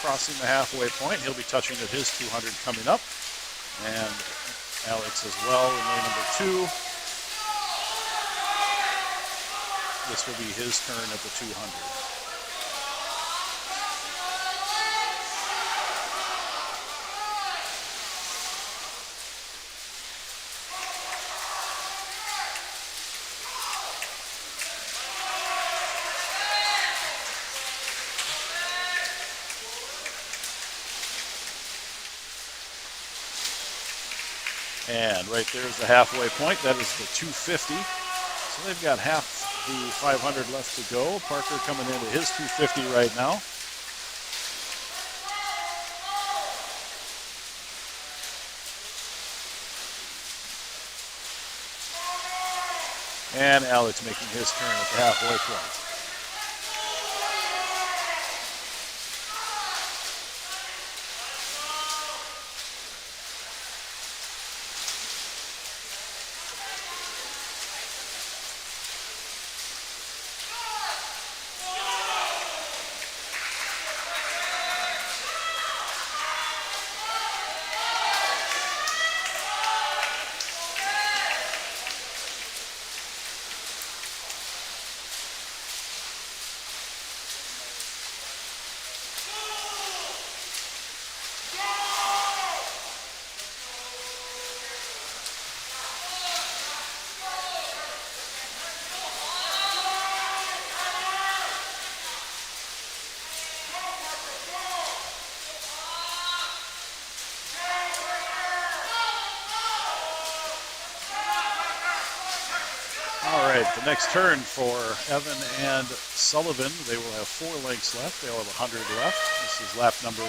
crossing the halfway point. He'll be touching at his 200 coming up. And Alex as well in lane number 2. This will be his turn at the 200. And right there's the halfway point. That is the 250. So they've got half the 500 left to go. Parker coming into his 250 right now. And Alex making his turn at the halfway point. The next turn for Evan and Sullivan, they will have 4 lengths left. They'll have 100 left. This is length number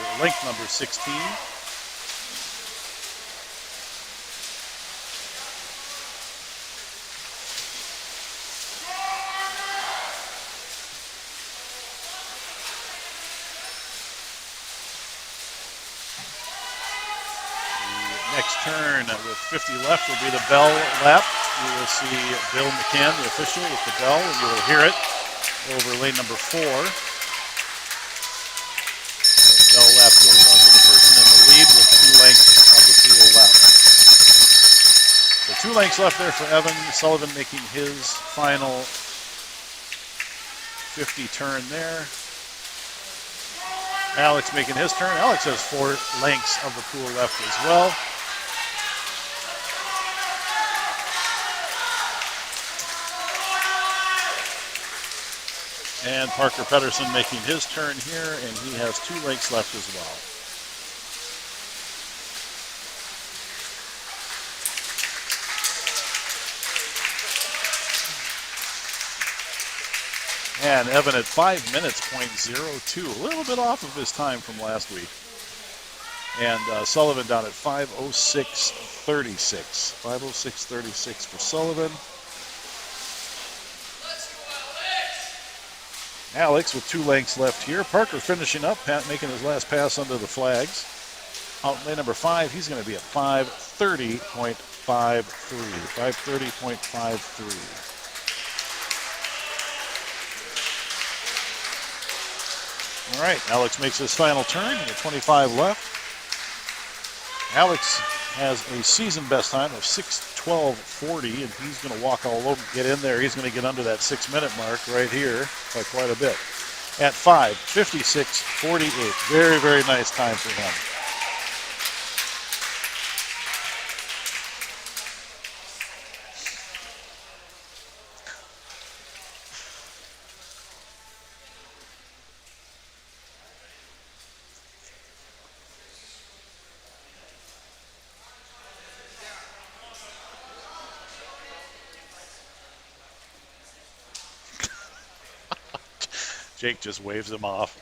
16. Next turn with 50 left will be the bell lap. You will see Bill McCann, the official, with the bell, and you will hear it over lane number 4. The bell lap goes out to the person in the lead with 2 lengths of the pool left. So 2 lengths left there for Evan. Sullivan making his final 50 turn there. Alex making his turn. Alex has 4 lengths of the pool left as well. And Parker Pedersen making his turn here, and he has 2 lengths left as well. And Evan at 5 minutes, .02, a little bit off of his time from last week. And Sullivan down at 5:06:36. 5:06:36 for Sullivan. Alex with 2 lengths left here. Parker finishing up, making his last pass under the flags. Out lane number 5, he's going to be at 5:30.53. 5:30.53. All right, Alex makes his final turn. With 25 left. Alex has a season best time of 6:12:40, and he's going to walk all over, get in there. He's going to get under that 6-minute mark right here by quite a bit. At 5:56:48. Very, very nice time for him. Jake just waves him off.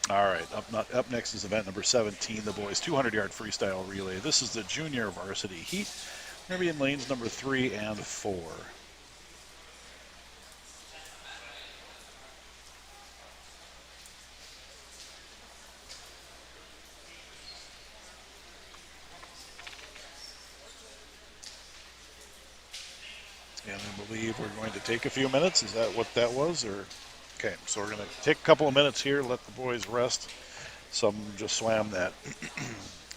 All right, up next is event number 17, the boys 200-yard freestyle relay. This is the junior varsity heat. We're going to be in lanes number 3 and 4. And I believe we're going to take a few minutes. Is that what that was? Or okay, so we're going to take a couple of minutes here, let the boys rest. Some just swam that,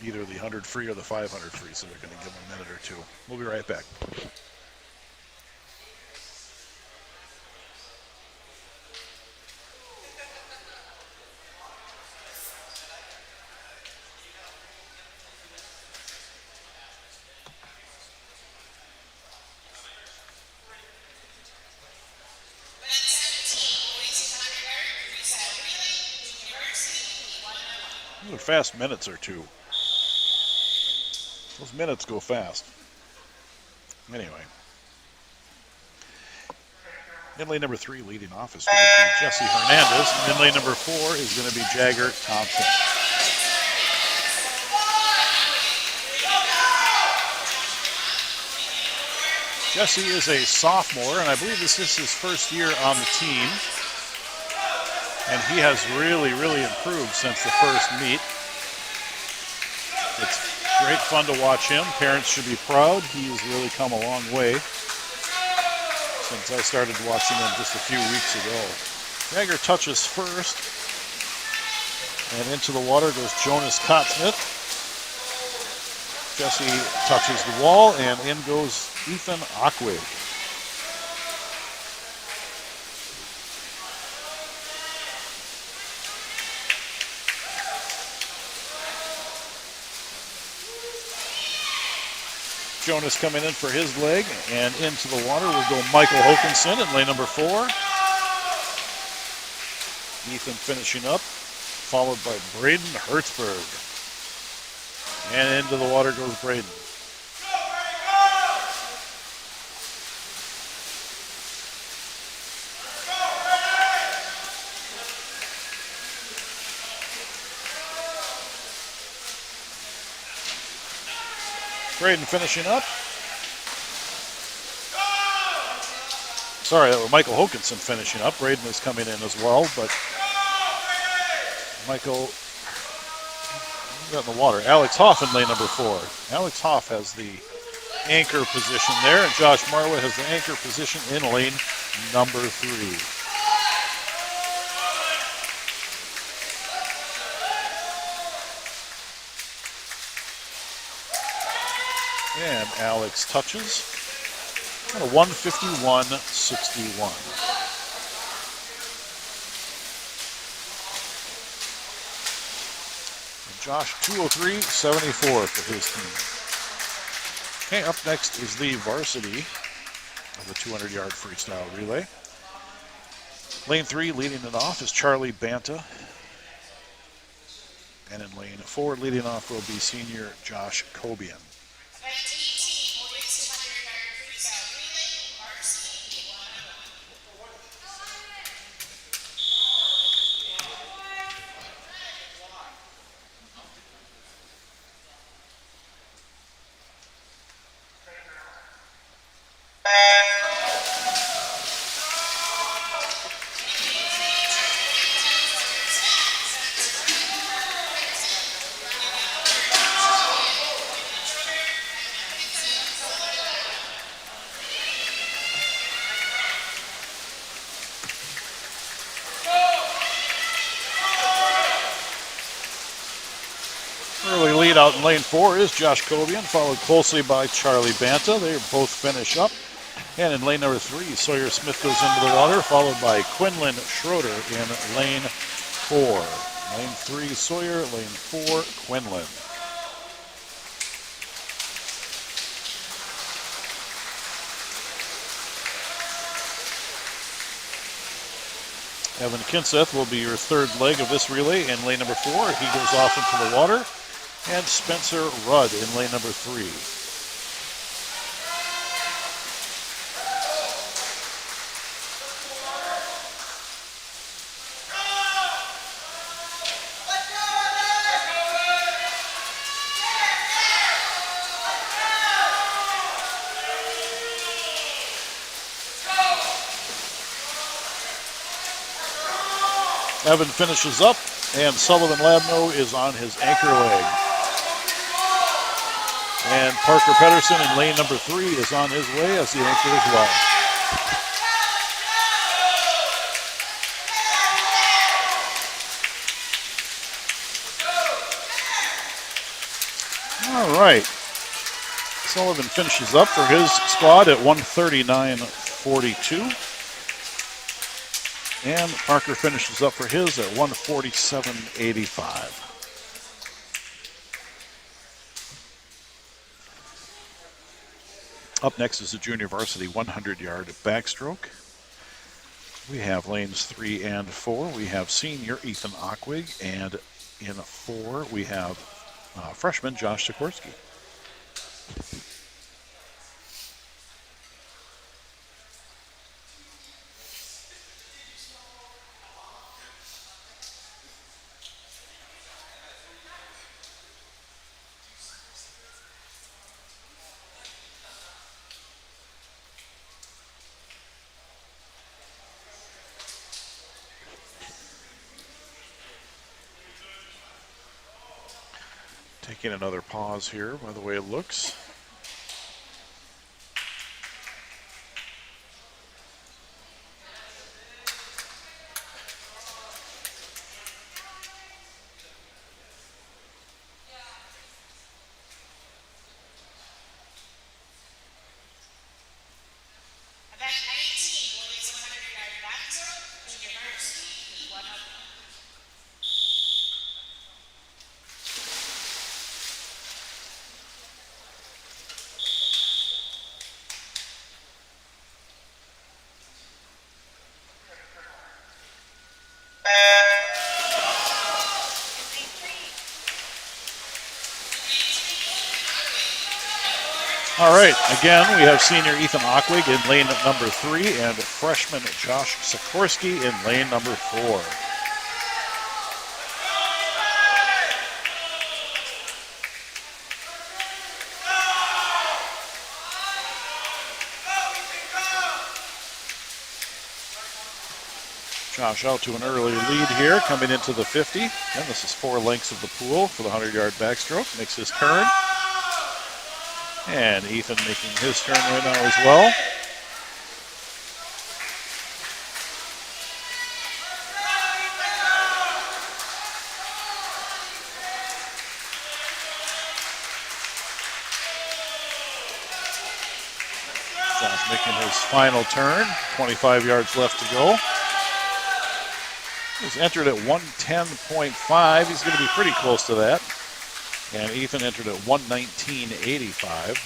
either the 100 free or the 500 free, so they're going to give them a minute or two. We'll be right back. Those are fast minutes or two. Those minutes go fast. Anyway. In lane number 3, leading off is going to be Jesse Hernandez. And in lane number 4 is going to be Jagger Thompson. Jesse is a sophomore, and I believe this is his first year on the team. And he has really, really improved since the first meet. It's great fun to watch him. Parents should be proud. He has really come a long way since I started watching him just a few weeks ago. Jagger touches first. And into the water goes Jonas Kottsmith. Jesse touches the wall, and in goes Ethan Ockwig. Jonas coming in for his leg, and into the water will go Michael Hokinson in lane number 4. Ethan finishing up, followed by Braden Hertzberg. And into the water goes Braden. Braden finishing up. Sorry, that was Michael Hokinson finishing up. Braden is coming in as well, but Michael got in the water. Alex Hoff in lane number 4. Alex Hoff has the anchor position there, and Josh Marwa has the anchor position in lane number 3. And Alex touches on a 151.61. Josh 203.74 for his team. Okay, up next is the varsity of the 200-yard freestyle relay. Lane 3 leading it off is Charlie Banta. And in lane 4 leading off will be senior Josh Cobian. Early lead out in lane 4 is Josh Cobian, followed closely by Charlie Banta. They both finish up. And in lane number 3, Sawyer Smith goes into the water, followed by Quinlan Schroeder in lane 4. Lane 3, Sawyer. Lane 4, Quinlan. Evan Kinseth will be your third leg of this relay in lane number 4. He goes off into the water. And Spencer Rudd in lane number 3. Evan finishes up, and Sullivan Labno is on his anchor leg. And Parker Pedersen in lane number 3 is on his way as the anchor as well. All right. Sullivan finishes up for his squad at 139.42. And Parker finishes up for his at 147.85. Up next is the junior varsity 100-yard backstroke. We have lanes 3 and 4. We have senior Ethan Ockwig, and in 4 we have freshman Josh Sikorsky. Taking another pause here by the way it looks. All right, again, we have senior Ethan Ockwig in lane number 3 and freshman Josh Sikorsky in lane number 4. Josh out to an early lead here, coming into the 50. And this is 4 lengths of the pool for the 100-yard backstroke. Makes his turn. And Ethan making his turn right now as well. Josh making his final turn. 25 yards left to go. He's entered at 110.5. He's going to be pretty close to that. And Ethan entered at 119.85.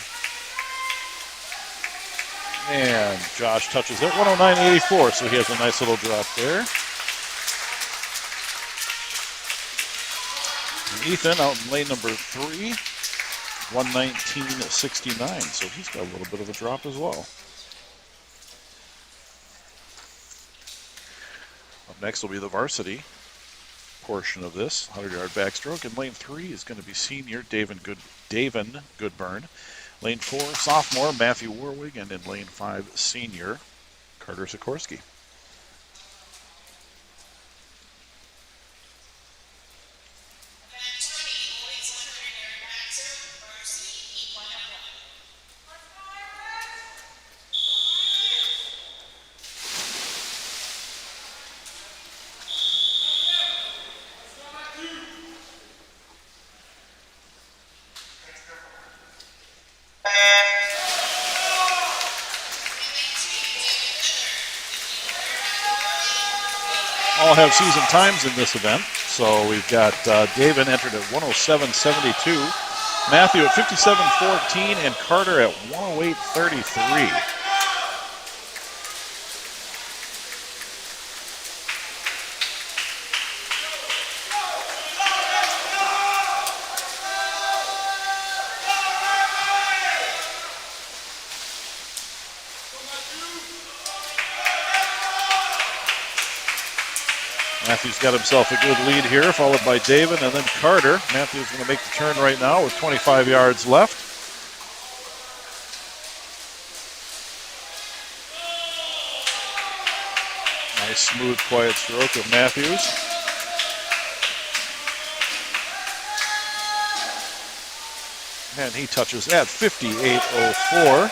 And Josh touches at 109.84, so he has a nice little drop there. And Ethan out in lane number 3, 119.69, so he's got a little bit of a drop as well. Up next will be the varsity portion of this 100-yard backstroke. In lane 3 is going to be senior Davin Goodburn. Lane 4, sophomore Matthew Warwig. And in lane 5, senior Carter Sikorsky. All have season times in this event. So we've got Davin entered at 107.72, Matthew at 57.14, and Carter at 108.33. Matthew's got himself a good lead here, followed by Davin and then Carter. Matthew's going to make the turn right now with 25 yards left. Nice, smooth, quiet stroke of Matthews. And he touches at 58.04.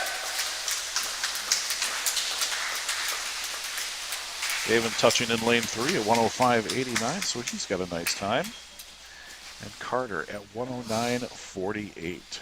Davin touching in lane 3 at 105.89, so he's got a nice time. And Carter at 109.48.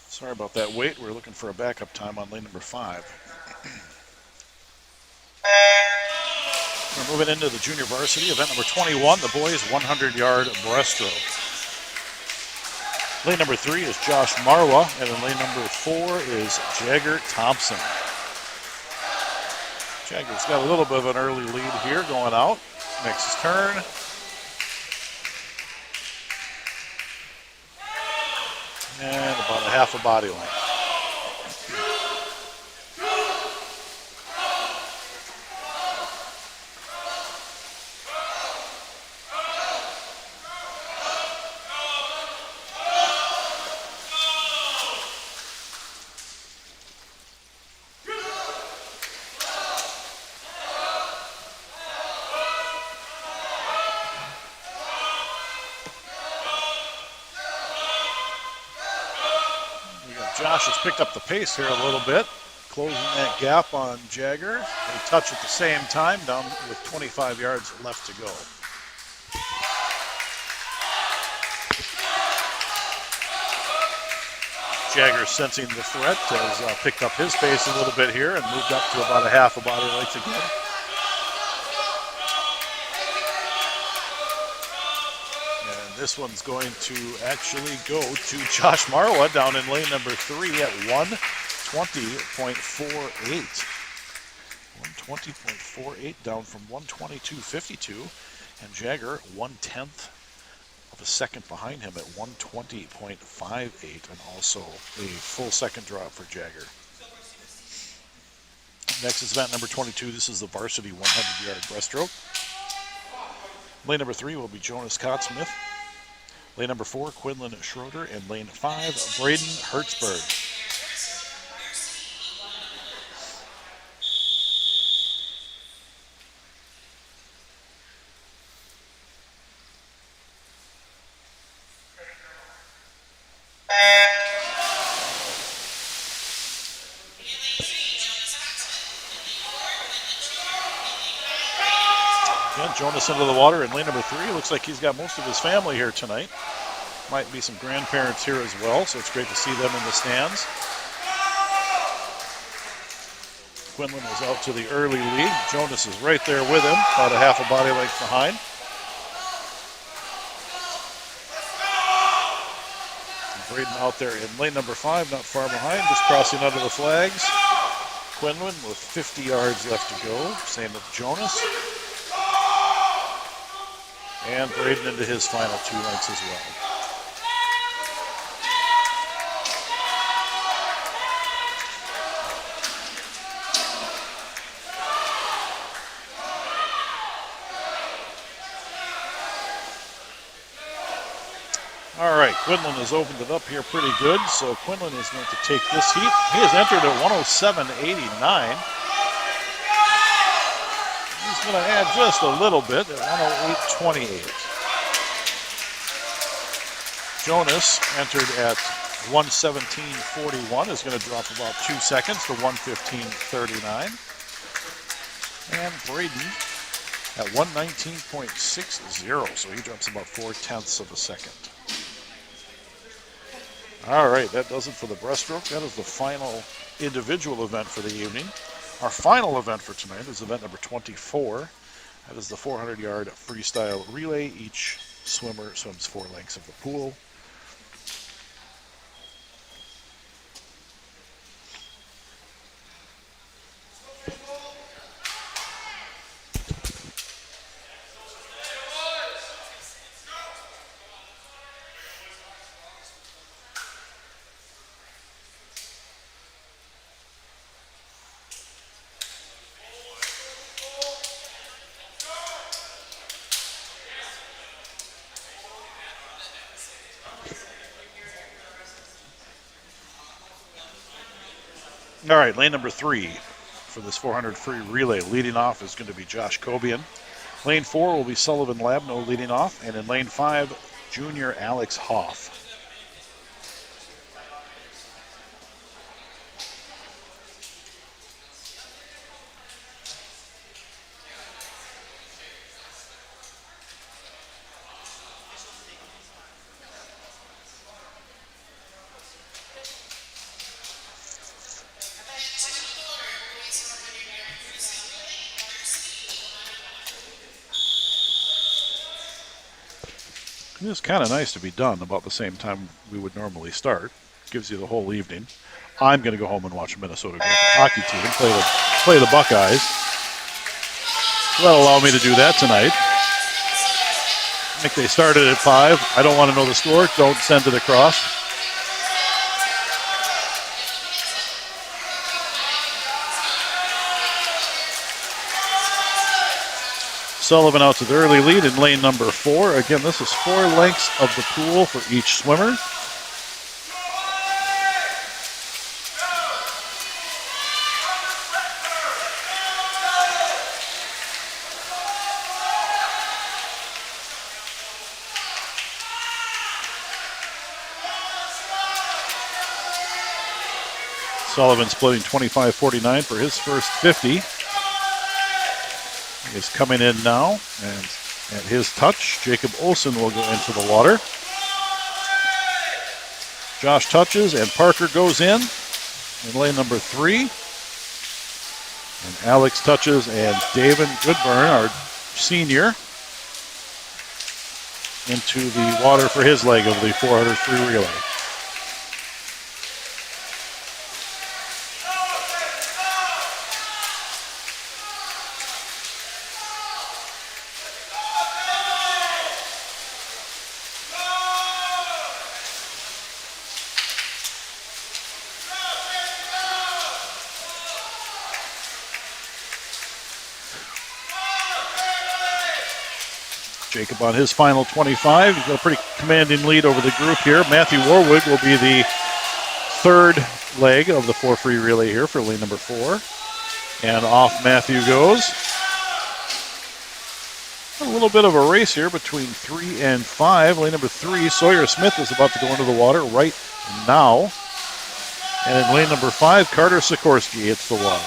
Sorry about that wait. We're looking for a backup time on lane number 5. moving into the junior varsity, event number 21, the boys 100-yard breaststroke. Lane number 3 is Josh Marwa, and then lane number 4 is Jagger Thompson. Jagger's got a little bit of an early lead here going out. Makes his turn. And about a half a body length. Josh has picked up the pace here a little bit, closing that gap on Jagger. They touch at the same time, down with 25 yards left to go. Jagger, sensing the threat, has picked up his pace a little bit here and moved up to about a half a body length again. This one's going to actually go to Josh Marwa down in lane number 3 at 120.48. 120.48 down from 122.52. And Jagger 1/10 of a second behind him at 120.58. And also a full second drop for Jagger. Next is event number 22. This is the varsity 100-yard breaststroke. Lane number 3 will be Jonas Kottsmith. Lane number 4, Quinlan Schroeder, and lane 5, Braden Hertzberg. Again, Jonas into the water in lane number 3. Looks like he's got most of his family here tonight. Might be some grandparents here as well, so it's great to see them in the stands. Quinlan was out to the early lead. Jonas is right there with him, about a half a body length behind. And Braden out there in lane number 5, not far behind, just crossing under the flags. Quinlan with 50 yards left to go. Same with Jonas. And Braden into his final 2 lengths as well. All right, Quinlan has opened it up here pretty good, so Quinlan is going to take this heat. He has entered at 107.89. He's going to add just a little bit at 108.28. Jonas entered at 117.41, is going to drop about 2 seconds to 115.39. And Braden at 119.60, so he drops about 4/10 of a second. All right, that does it for the breaststroke. That is the final individual event for the evening. Our final event for tonight is event number 24. That is the 400-yard freestyle relay. Each swimmer swims 4 lengths of the pool. All right, lane number 3 for this 400 free relay. Leading off is going to be Josh Kobian. Lane 4 will be Sullivan Labno leading off. And in lane 5, junior Alex Hoff. It's kind of nice to be done about the same time we would normally start. Gives you the whole evening. I'm going to go home and watch Minnesota Griffin hockey team play the Buckeyes. So that'll allow me to do that tonight. I think they started at 5. I don't want to know the score. Don't send it across. Sullivan out to the early lead in lane number 4. Again, this is 4 lengths of the pool for each swimmer. Sullivan splitting 25-49 for his first 50. He is coming in now, and at his touch, Jacob Olsen will go into the water. Josh touches, and Parker goes in lane number 3. And Alex touches, and David Goodburn, our senior, into the water for his leg of the 400 free relay. Jacob on his final 25. He's got a pretty commanding lead over the group here. Matthew Warwick will be the third leg of the 4 free relay here for lane number 4. And off Matthew goes. A little bit of a race here between 3 and 5. Lane number 3, Sawyer Smith is about to go into the water right now. And in lane number 5, Carter Sikorsky hits the water.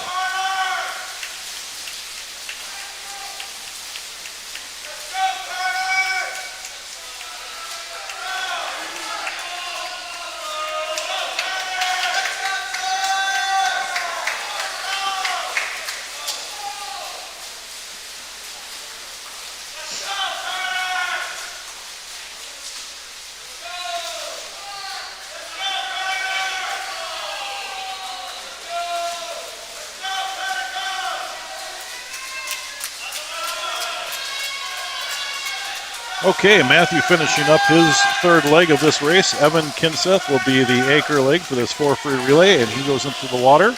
Okay, Matthew finishing up his third leg of this race. Evan Kinseth will be the anchor leg for this 4 free relay, and he goes into the water.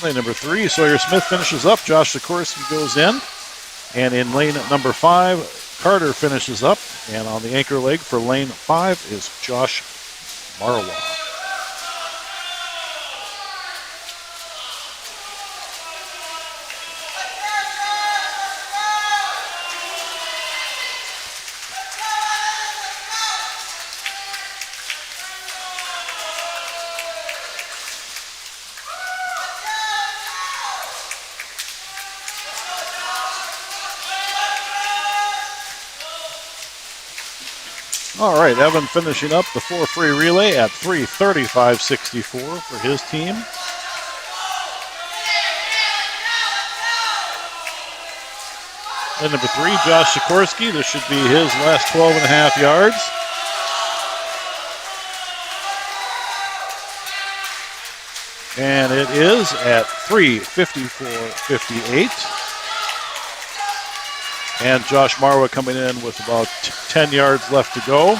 Lane number 3, Sawyer Smith finishes up. Josh Sikorsky goes in. And in lane number 5, Carter finishes up. And on the anchor leg for lane 5 is Josh Marwa. All right, Evan finishing up the 4 free relay at 3:35.64 for his team. And number 3, Josh Sikorsky. This should be his last 12.5 yards. And it is at 3:54.58. And Josh Marwa coming in with about 10 yards left to go.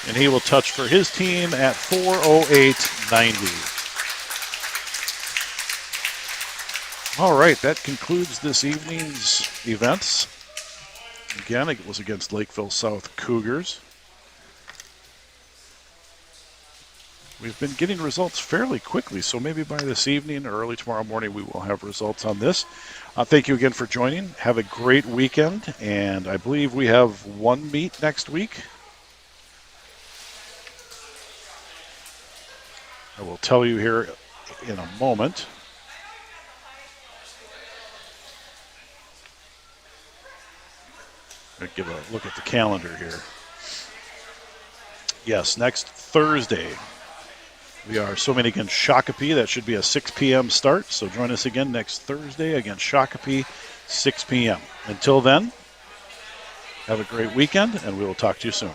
And he will touch for his team at 4:08.90. All right, that concludes this evening's events. Again, it was against Lakeville South Cougars. We've been getting results fairly quickly, so maybe by this evening or early tomorrow morning we will have results on this. Thank you again for joining. Have a great weekend, and I believe we have one meet next week. I will tell you here in a moment. I'll give a look at the calendar here. Yes, next Thursday. We are swimming against Shakopee. That should be a 6 p.m. start. So join us again next Thursday against Shakopee, 6 p.m. Until then, have a great weekend, and we will talk to you soon.